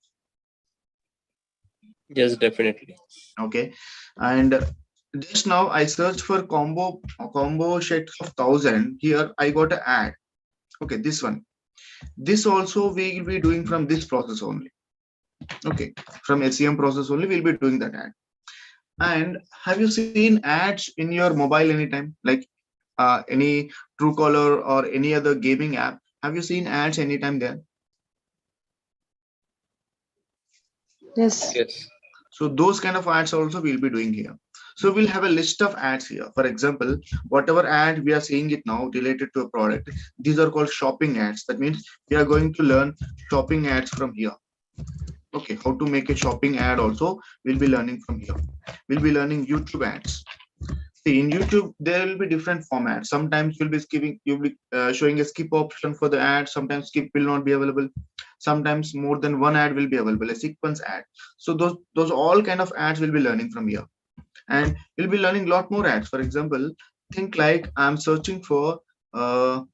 Yes, definitely. Okay. And just now I searched for combo sets of 1,000. Here I got an ad. Okay, this one. This also we will be doing from this process only. Okay, from SEM process only we'll be doing that ad. And have you seen ads in your mobile anytime? Like any Truecaller or any other gaming app? Have you seen ads anytime there? Yes. Yes. So those kind of ads also we'll be doing here. So we'll have a list of ads here. For example, whatever ad we are seeing it now related to a product, these are called shopping ads. That means we are going to learn shopping ads from here. Okay, how to make a shopping ad also we'll be learning from here. We'll be learning YouTube ads. See, in YouTube there will be different formats. Sometimes you'll be showing a skip option for the ad. Sometimes skip will not be available. Sometimes more than one ad will be available, a sequence ad. So those all kind of ads we'll be learning from here. And we'll be learning a lot more ads. For example, think like I'm searching for a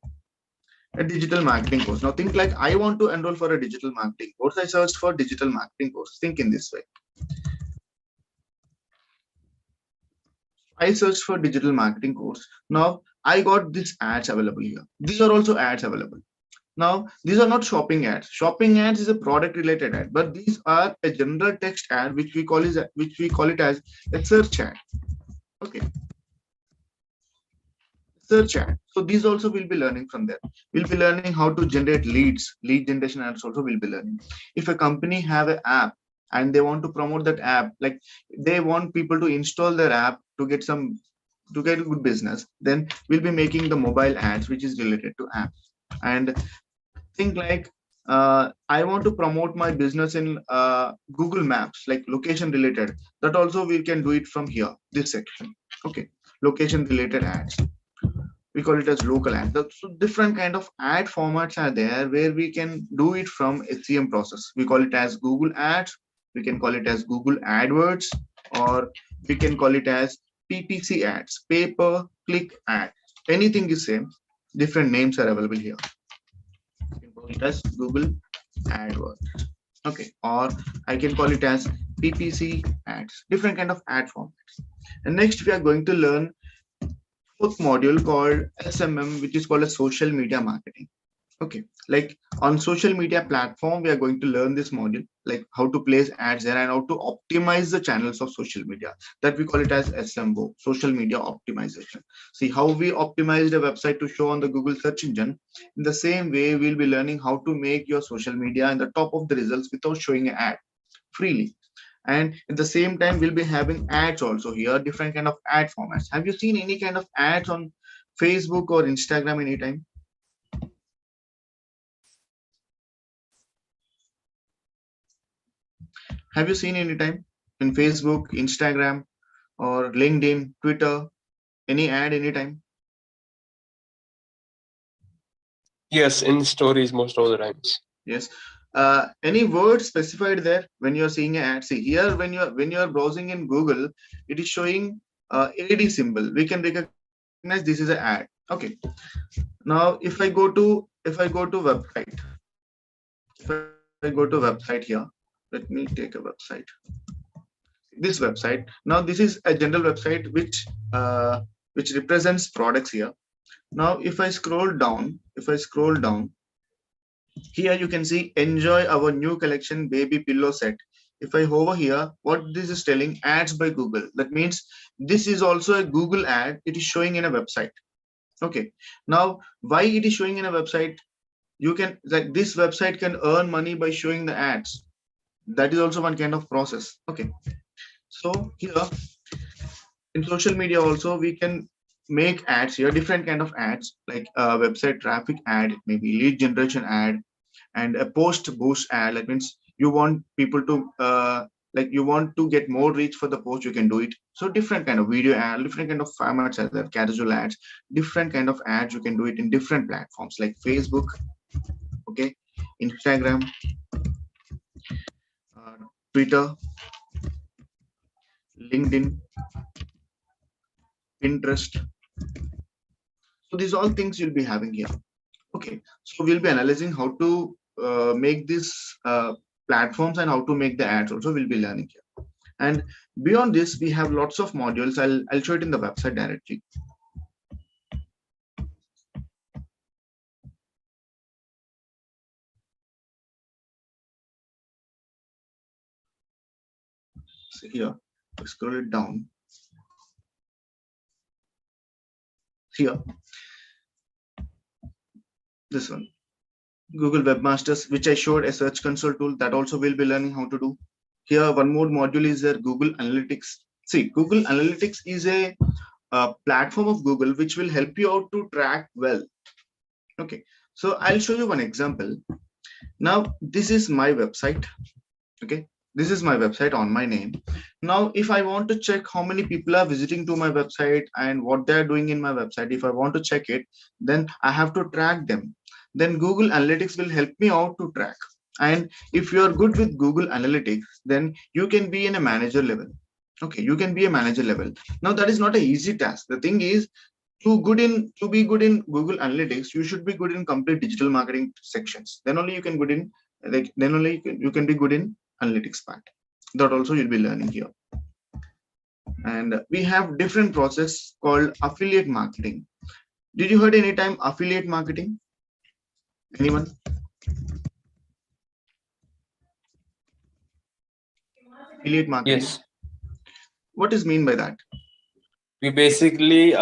digital marketing course. Now think like I want to enroll for a digital marketing course. I searched for digital marketing course. Think in this way. I searched for digital marketing course. Now I got these ads available here. These are also ads available. Now these are not shopping ads. Shopping ads is a product related ad, but these are a general text ad which we call it as a search ad. Okay. Search ad. So these also we'll be learning from there. We'll be learning how to generate leads. Lead generation ads also we'll be learning. If a company have an app and they want to promote that app, like they want people to install their app to get a good business, then we'll be making the mobile ads which is related to apps. And think like I want to promote my business in Google Maps, like location related. That also we can do it from here, this section. Okay, location related ads. We call it as local ads. So different kind of ad formats are there where we can do it from SEM process. We call it as Google Ads. We can call it as Google AdWords, or we can call it as PPC ads, pay per click ad. Anything is same. Different names are available here. You can call it as Google AdWords. Okay, or I can call it as PPC ads. Different kind of ad formats. And next we are going to learn fourth module called SMM, which is called a social media marketing. Okay, like on social media platform, we are going to learn this module, like how to place ads there and how to optimize the channels of social media. That we call it as SMO, social media optimization. See how we optimized a website to show on the Google search engine. In the same way, we'll be learning how to make your social media in the top of the results without showing an ad freely. And at the same time, we'll be having ads also here, different kind of ad formats. Have you seen any kind of ads on Facebook or Instagram anytime? Have you seen any time in Facebook, Instagram, or LinkedIn, Twitter, any ad anytime? Yes, in stories most of the times. Yes. Any word specified there when you're seeing an ad? See here, when you're browsing in Google, it is showing AD symbol. We can recognize this is an ad. Okay. Now, if I go to website, if I go to website here, let me take a website. This website. Now, this is a general website which represents products here. Now, if I scroll down, here you can see enjoy our new collection baby pillow set. If I hover here, what this is telling, ads by Google. That means this is also a Google ad. It is showing in a website. Okay. Now, why it is showing in a website? You can, like, this website can earn money by showing the ads. That is also one kind of process. Okay. So here in social media also we can make ads here, different kind of ads, like a website traffic ad, maybe lead generation ad, and a post boost ad. That means you want people to like you want to get more reach for the post, you can do it. So different kind of video ad, different kind of formats as that, casual ads, different kind of ads you can do it in different platforms like Facebook, okay, Instagram, Twitter, LinkedIn, Pinterest. So these all things you'll be having here. Okay, so we'll be analyzing how to make these platforms and how to make the ads also we'll be learning here. And beyond this, we have lots of modules. I'll show it in the website directly. So here, scroll it down. Here, this one, Google Webmasters, which I showed a search console tool, that also we'll be learning how to do. Here, one more module is there, Google Analytics. See, Google Analytics is a platform of Google which will help you out to track well. Okay, so I'll show you one example. Now, this is my website. Okay, this is my website on my name. Now, if I want to check how many people are visiting to my website and what they're doing in my website, if I want to check it, then I have to track them. Then Google Analytics will help me out to track. And if you are good with Google Analytics, then you can be in a manager level. Okay, you can be a manager level. Now, that is not an easy task. The thing is, to be good in Google Analytics, you should be good in complete digital marketing sections. Then only you can good in, like, then only you can be good in analytics part. That also you'll be learning here. And we have different process called affiliate marketing. Did you heard any time affiliate marketing? Anyone? Affiliate marketing. Yes, What is mean by that? we basically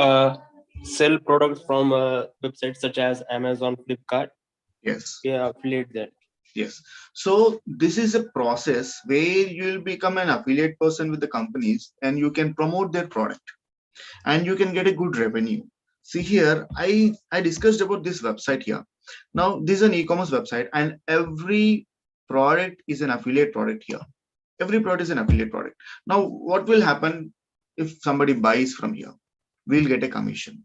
sell products from websites such as Amazon, Flipkart. Yes. We affiliate that. Yes. So this is a process where you will become an affiliate person with the companies and you can promote their product and you can get a good revenue. See here, I discussed about this website here. Now, this is an e-commerce website and every product is an affiliate product here. Every product is an affiliate product. Now, what will happen if somebody buys from here? We'll get a commission.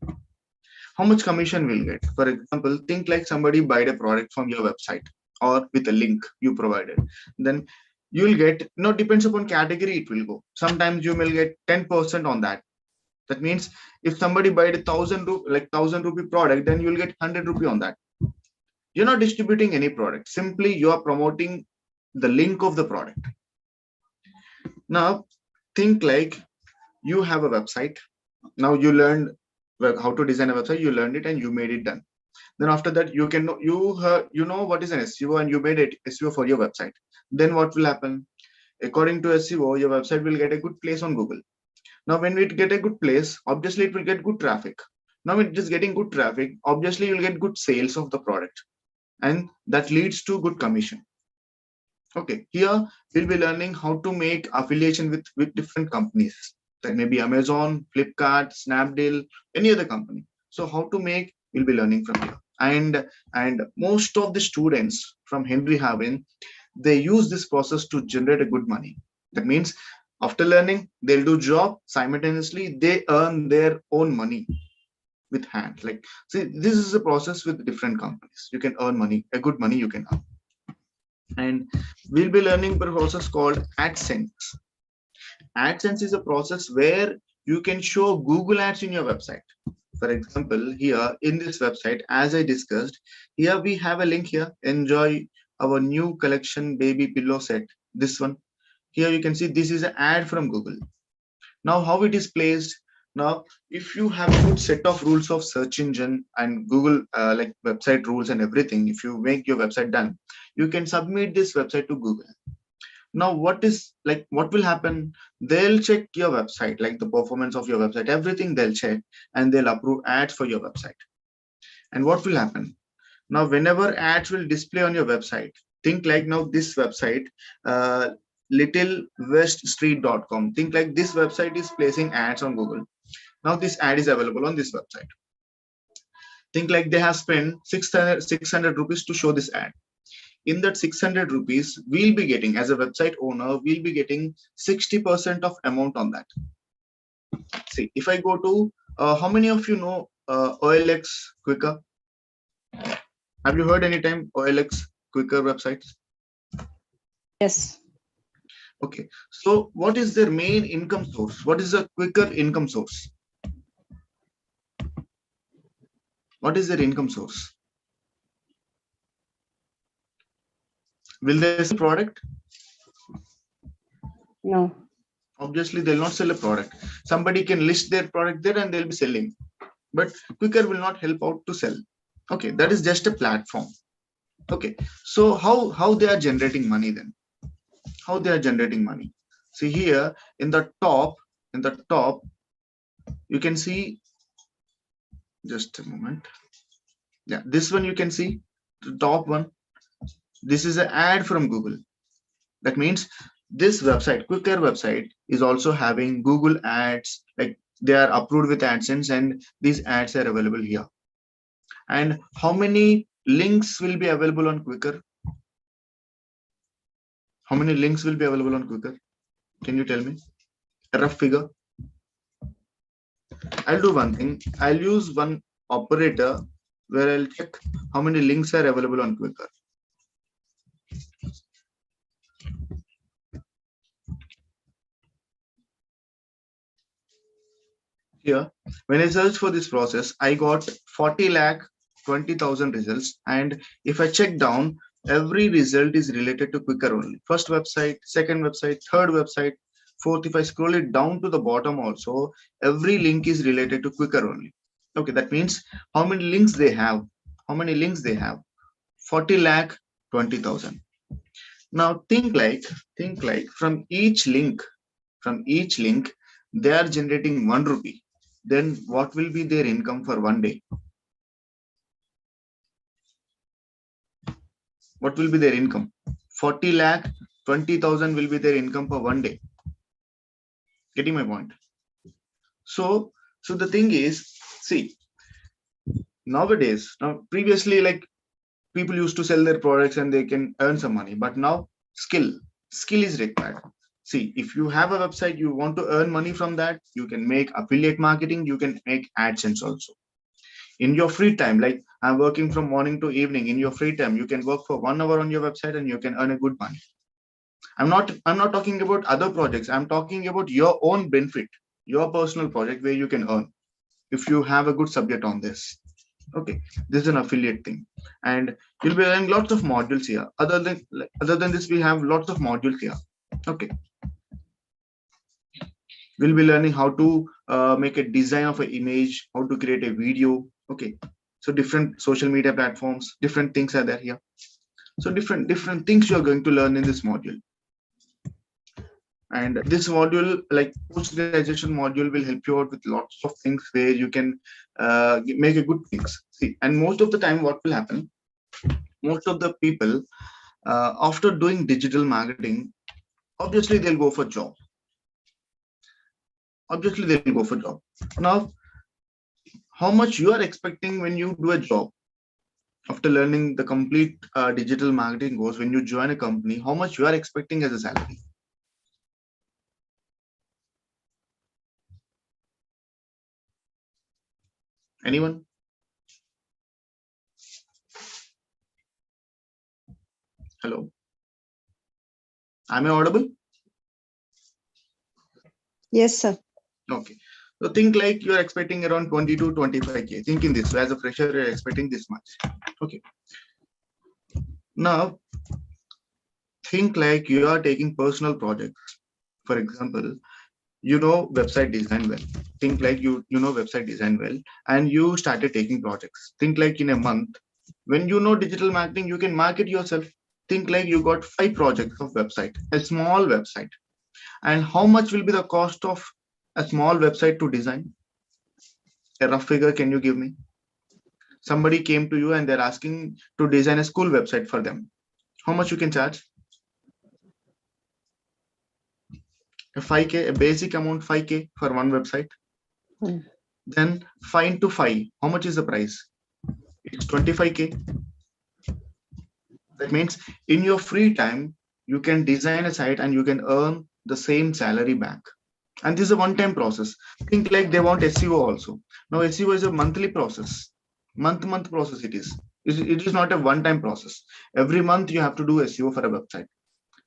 How much commission we'll get? For example, think like somebody buy a product from your website or with a link you provided. Then you'll get, no, depends upon category it will go. Sometimes you will get 10% on that. That means if somebody buy a 1,000 rupee product, then you'll get 100 rupee on that. You're not distributing any product. Simply you are promoting the link of the product. Now think like you have a website. Now you learned how to design a website. You learned it and you made it done. Then after that, you can know, you know what is an SEO, and you made it SEO for your website. Then what will happen? According to SEO, your website will get a good place on Google. Now, when we get a good place, obviously it will get good traffic. Now it is getting good traffic. Obviously, you'll get good sales of the product, and that leads to good commission. Okay, here we'll be learning how to make affiliation with different companies. That may be Amazon, Flipkart, Snapdeal, any other company. So how to make, we'll be learning from here. And most of the students from Henry Harvin, they use this process to generate a good money. That means after learning, they'll do job simultaneously, they earn their own money with hand. Like, see, this is a process with different companies. You can earn money, a good money you can earn. And we'll be learning a process called AdSense. AdSense is a process where you can show Google ads in your website. For example, here in this website, as I discussed, here we have a link here, enjoy our new collection baby pillow set. This one here, you can see this is an ad from Google. Now how it is placed? Now, if you have a good set of rules of search engine and Google like website rules and everything, if you make your website done, you can submit this website to Google. Now, what will happen? They'll check your website, like the performance of your website, everything they'll check, and they'll approve ads for your website. And what will happen? Now, whenever ads will display on your website, think like now this website, littleweststreet.com. Think like this website is placing ads on Google. Now this ad is available on this website. Think like they have spent 600 rupees to show this ad. In that 600 rupees, we'll be getting, as a website owner, we'll be getting 60% of amount on that. See, if I go to, how many of you know OLX Quicker? Have you heard any time OLX Quicker websites? Yes. Okay, so what is their main income source? What is a Quicker income source? What is their income source? Will they sell product? No. Obviously, they'll not sell a product. Somebody can list their product there and they'll be selling. But Quicker will not help out to sell. Okay, that is just a platform. Okay, so how they are generating money then? How they are generating money? See here in the top, you can see, just a moment. Yeah, this one you can see, the top one. This is an ad from Google. That means this website, Quicker website, is also having Google ads, like they are approved with AdSense, and these ads are available here. And how many links will be available on Quicker? How many links will be available on Quicker? Can you tell me a rough figure? I'll do one thing. I'll use one operator where I'll check how many links are available on Quicker. Here, when I search for this process, I got 40,20,000 results. And if I check down, every result is related to Quicker only. First website, second website, third website, fourth. If I scroll it down to the bottom also, every link is related to Quicker only. Okay, that means how many links they have? How many links they have? 40,20,000. Now think like from each link, they are generating 1 rupee. Then what will be their income for one day? What will be their income? 40,20,000 will be their income for one day. Getting my point? So the thing is, see, nowadays, now previously, like people used to sell their products and they can earn some money, but now skill is required. See, if you have a website, you want to earn money from that, you can make affiliate marketing, you can make AdSense also. In your free time, like I'm working from morning to evening, in your free time, you can work for 1 hour on your website and you can earn a good money. I'm not talking about other projects. I'm talking about your own benefit, your personal project where you can earn if you have a good subject on this. Okay, this is an affiliate thing, and you'll be learning lots of modules here. Other than this, we have lots of modules here. Okay, we'll be learning how to make a design of an image, how to create a video. Okay, So different social media platforms, different things are there here. So different things you are going to learn in this module. And this module, like post-graduation module, will help you out with lots of things where you can make a good things. See, and most of the time, what will happen? Most of the people, after doing digital marketing, obviously they'll go for job. Obviously they'll go for job. Now, how much you are expecting when you do a job after learning the complete digital marketing course? When you join a company, how much you are expecting as a salary? Anyone? Hello, am I audible? Yes, sir. Okay. So think like you are expecting around 20 to 25K. Think in this way, as a fresher, you're expecting this much. Okay. Now, think like you are taking personal projects. For example, you know website design well. Think like you know website design well, and you started taking projects. Think like in a month, when you know digital marketing, you can market yourself. Think like you got 5 projects of website, a small website. And how much will be the cost of a small website to design? A rough figure, can you give me? Somebody came to you and they're asking to design a school website for them. How much you can charge? A 5K, a basic amount 5K for one website. Then 5 into 5, how much is the price? It's 25K. That means in your free time, you can design a site and you can earn the same salary back. And this is a one-time process. Think like they want SEO also. Now SEO is a monthly process. Month process it is. It is not a one-time process. Every month you have to do SEO for a website.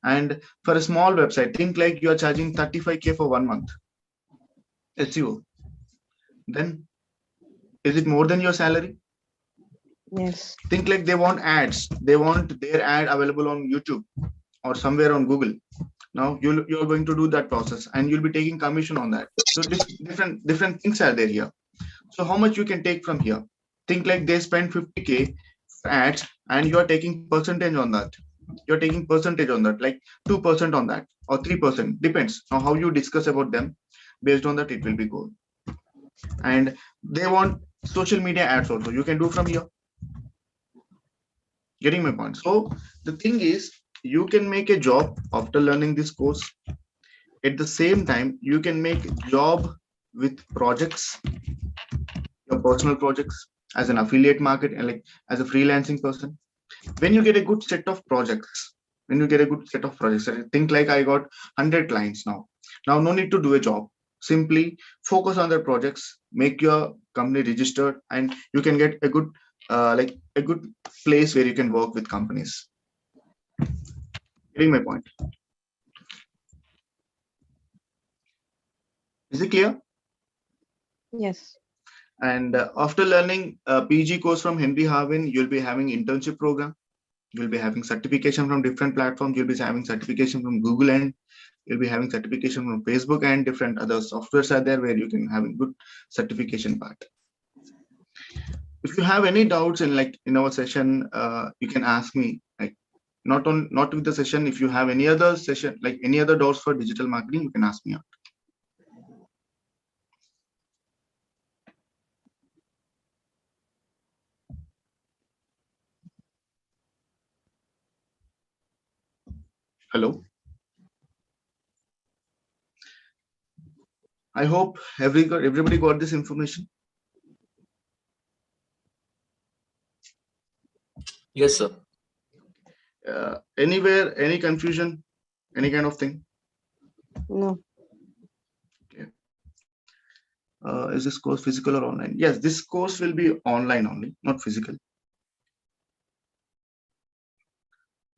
And for a small website, think like you are charging 35K for 1 month SEO. Then is it more than your salary? Yes. Think like they want ads. They want their ad available on YouTube or somewhere on Google. Now you're going to do that process and you'll be taking commission on that. So different things are there here. So how much you can take from here? Think like they spend 50K for ads and you are taking percentage on that. You're taking percentage on that, like 2% on that or 3%, depends on how you discuss about them. Based on that, it will be good. And they want social media ads also. You can do from here. Getting my point? So the thing is, you can make a job after learning this course. At the same time, you can make job with projects, your personal projects, as an affiliate market and like as a freelancing person. When you get a good set of projects, think like I got 100 clients now. Now no need to do a job. Simply focus on their projects, make your company registered, and you can get a good like a good place where you can work with companies. Getting my point? Is it clear? Yes. And after learning a PG course from Henry Harvin, you'll be having internship program. You'll be having certification from different platforms. You'll be having certification from Google, and you'll be having certification from Facebook, and different other softwares are there where you can have a good certification part. If you have any doubts in our session, you can ask me. Like not with the session. If you have any other session, like any other doubts for digital marketing, you can ask me out. Hello. I hope everybody got this information. Yes, sir. Anywhere, any confusion, any kind of thing? No. Okay. Is this course physical or online? Yes, this course will be online only, not physical.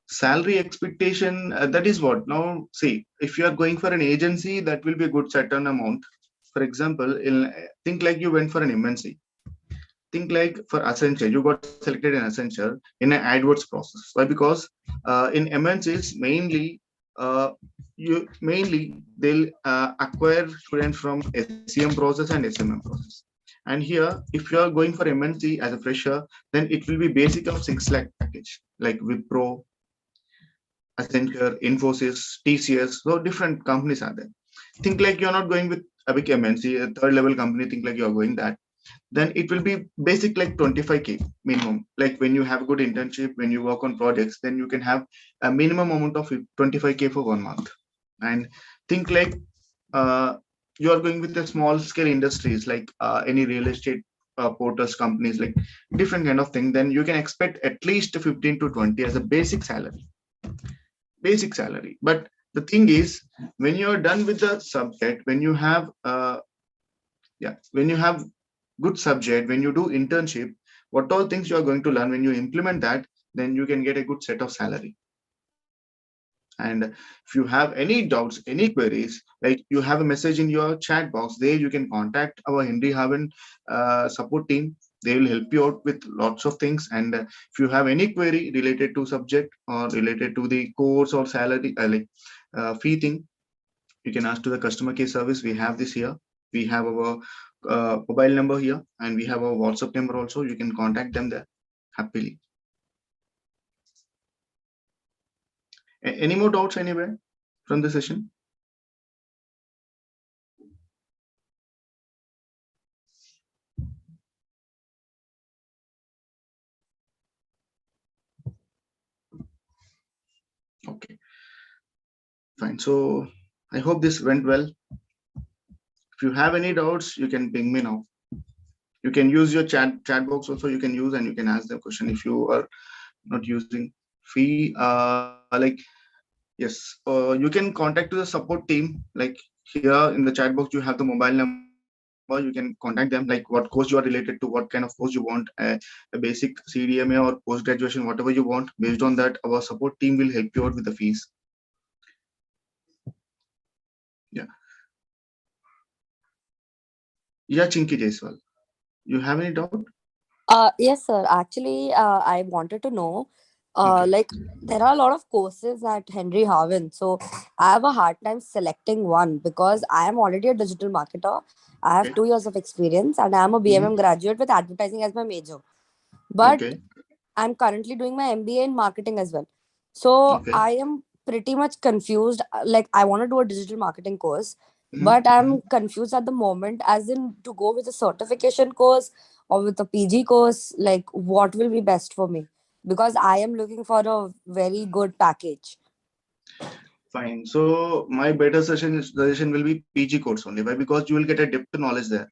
Salary expectation, that is what? Now, see, if you are going for an agency, that will be a good certain amount. For example, think like you went for an MNC. Think like for Accenture, you got selected in Accenture in an AdWords process. Why? Because in MNCs, mainly they'll acquire students from SEM process and SMM process. And here, if you are going for MNC as a fresher, then it will be basic of 6 lakh package, like Wipro, Accenture, Infosys, TCS. So different companies are there. Think like you're not going with a big MNC, a third level company. Think like you're going that. Then it will be basic like 25K minimum. Like when you have a good internship, when you work on projects, then you can have a minimum amount of 25K for 1 month. And think like you are going with the small scale industries like any real estate portals companies, like different kind of thing. Then you can expect at least 15 to 20 as a basic salary. But the thing is, when you're done with the subject, when you have good subject, when you do internship, what all things you are going to learn, when you implement that, then you can get a good set of salary. And if you have any doubts, any queries, like you have a message in your chat box, there you can contact our Henry Harvin support team. They will help you out with lots of things. And if you have any query related to subject or related to the course or salary, fee thing, you can ask to the customer care service. We have this here. We have our mobile number here, and we have our WhatsApp number also. You can contact them there happily. Any more doubts anywhere from the session? Okay, fine. So I hope this went well. If you have any doubts, you can ping me now. You can use your chat box also. You can use, and you can ask the question if you are not using fee. Yes, you can contact to the support team. Like here in the chat box, you have the mobile number. You can contact them, like what course you are related to, what kind of course you want, a basic CDMA or post graduation, whatever you want. Based on that, our support team will help you out with the fees. Yeah, 𝐦𝐻𝐿𝐴, you have any doubt? Yes, sir. Actually, I wanted to know, Okay. like, there are a lot of courses at Henry Harvin. So I have a hard time selecting one because I am already a digital marketer. I have Okay. 2 years of experience and I am a BMM graduate with advertising as my major. But Okay. I'm currently doing my MBA in marketing as well. So Okay. I am pretty much confused. Like, I want to do a digital marketing course, Mhm. but I'm confused at the moment, as in to go with a certification course or with a PG course. Like, what will be best for me? Because I am looking for a very good package. Fine. So my better suggestion will be PG course only. Why? Because you will get a depth knowledge there.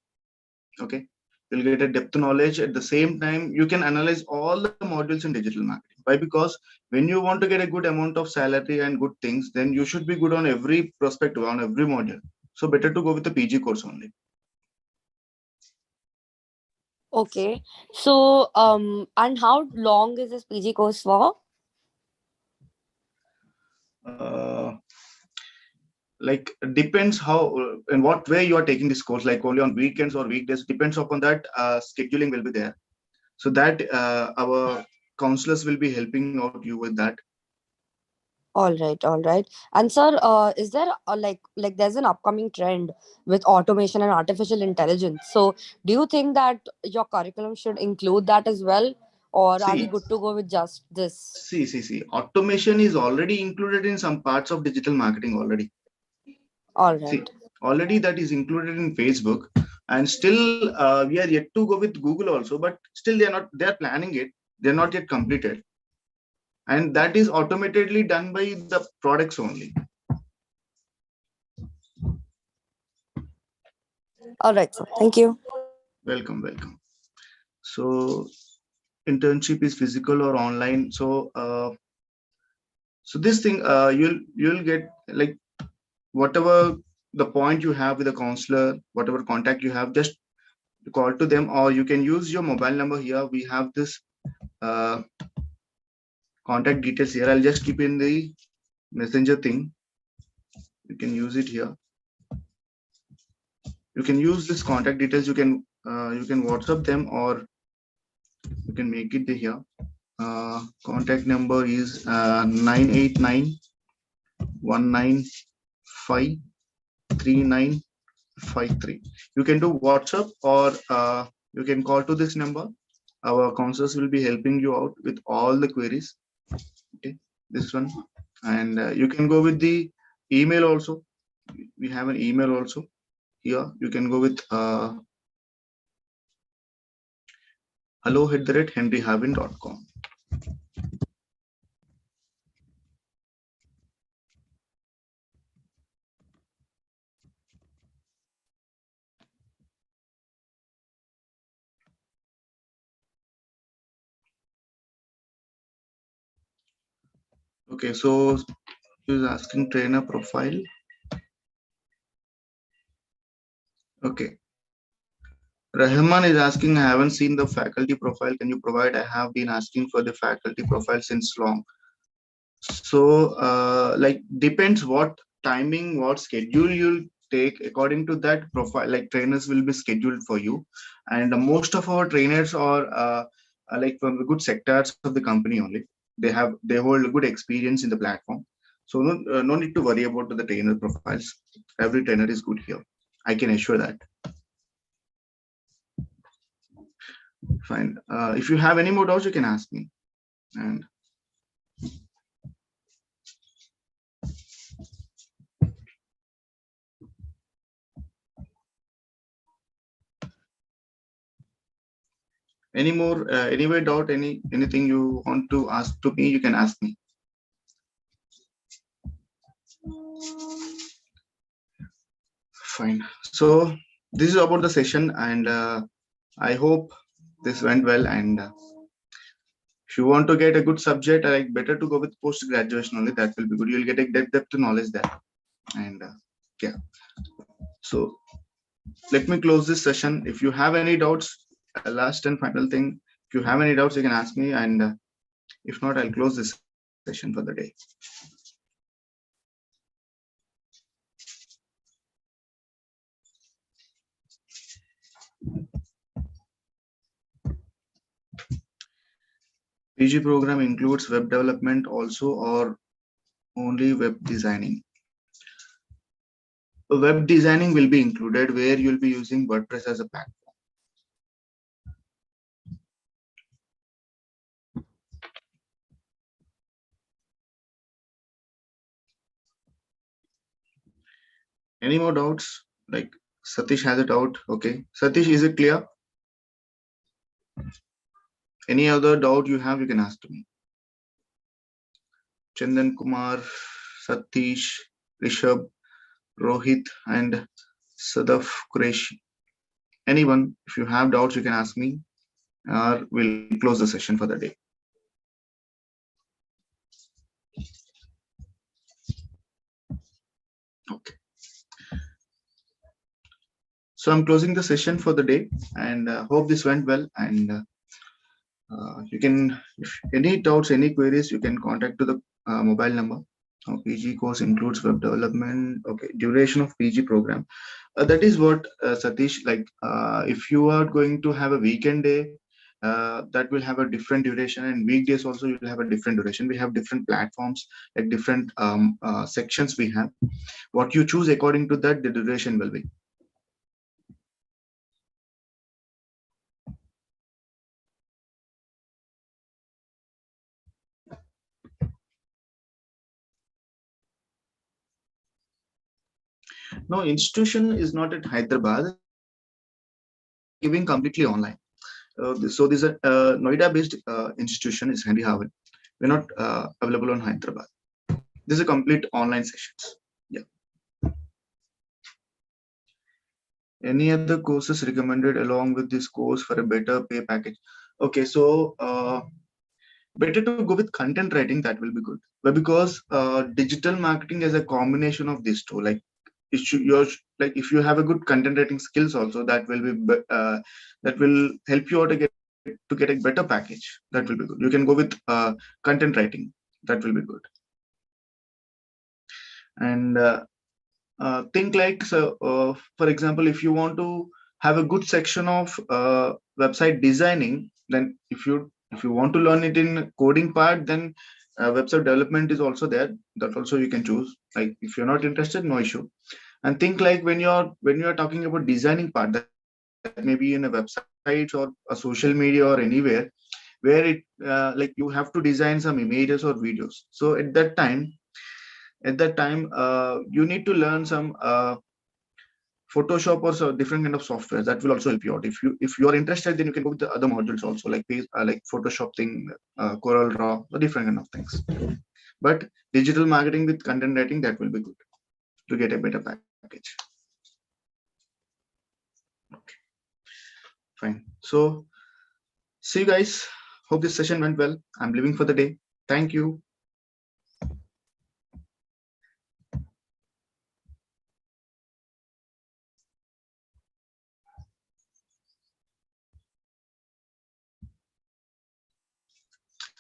Okay. You'll get a depth knowledge. At the same time, you can analyze all the modules in digital marketing. Why? Because when you want to get a good amount of salary and good things, then you should be good on every perspective, on every module. So better to go with the PG course only. Okay. So, and how long is this PG course for? Uh, like depends how in what way you are taking this course, like only on weekends or weekdays, depends upon that. Scheduling will be there, so that our counselors will be helping out you with that. All right, all right. And sir, is there like there's an upcoming trend with automation and artificial intelligence. So, do you think that your curriculum should include that as well, or are we See, good to go with just this? see, automation is already included in some parts of digital marketing already. All See, right. already that is included in Facebook, and still we are yet to go with Google also, but still they are planning it. They're not yet completed, and that is automatically done by the products only. All right, sir. Thank you. Welcome. So internship is physical or online. So this thing, you'll get like whatever the point you have with the counselor, whatever contact you have, just call to them, or you can use your mobile number. Here we have this uh, contact details here. I'll just keep in the messenger thing. You can use it here. You can use this contact details. You can WhatsApp them, or you can make it here. Contact number is 989 195 39 53. You can do WhatsApp or you can call to this number. Our counselors will be helping you out with all the queries. Okay, this one, and you can go with the email also. We have an email also here. You can go with hello@henryharvin.com. Okay, so is asking trainer profile. Okay. Rahman is asking, I haven't seen the faculty profile. Can you provide? I have been asking for the faculty profile since long. So, like, depends what timing, what schedule you'll take. According to that profile, like trainers will be scheduled for you. And most of our trainers are like from the good sectors of the company only. They hold good experience in the platform. So no need to worry about the trainer profiles. Every trainer is good here. I can assure that. Fine. If you have any more doubts, you can ask me. And any more, anyway, doubt, anything you want to ask to me, you can ask me. Fine. So this is about the session, and I hope this went well. And if you want to get a good subject, like better to go with post graduation only. That will be good. You'll get a depth knowledge there. And yeah. So let me close this session. If you have any doubts, last and final thing, if you have any doubts, you can ask me. And if not, I'll close this session for the day. PG program includes web development also, or only web designing? Web designing will be included, where you'll be using WordPress as a platform. Any more doubts? Like Satish has a doubt. Okay, Satish, is it clear? Any other doubt you have, you can ask to me. Chandan Kumar, Satish, Rishabh, Rohit, and Sadaf Qureshi. Anyone, if you have doubts, you can ask me, or we'll close the session for the day. Okay. So I'm closing the session for the day, and hope this went well. And you can, if any doubts, any queries, you can contact to the mobile number. PG course includes web development. Okay, duration of PG program. That is what Satish, like if you are going to have a weekend day, that will have a different duration, and weekdays also you will have a different duration. We have different platforms, like different sections we have. What you choose, according to that, the duration will be. No, institution is not at Hyderabad, giving completely online. So this is a Noida-based institution, is Henry Harvin. We're not available on Hyderabad. This is a complete online sessions. Yeah. Any other courses recommended along with this course for a better pay package? Okay, so better to go with content writing. That will be good. But because digital marketing is a combination of these two, like if you have a good content writing skills also, that will be that will help you out to get a better package. That will be good. You can go with content writing. That will be good. And think like, so for example, if you want to have a good section of website designing, then if you want to learn it in coding part, then website development is also there. That also you can choose. Like if you're not interested, no issue. And think like when you're talking about designing part, that may be in a website or a social media or anywhere, where it like you have to design some images or videos. So at that time you need to learn some Photoshop or so different kind of software that will also help you out. If you are interested, then you can go with the other modules also, like Photoshop thing, Corel Draw, or different kind of things. But digital marketing with content writing, that will be good to get a better package. Okay, fine. So see you guys. Hope this session went well. I'm leaving for the day. Thank you.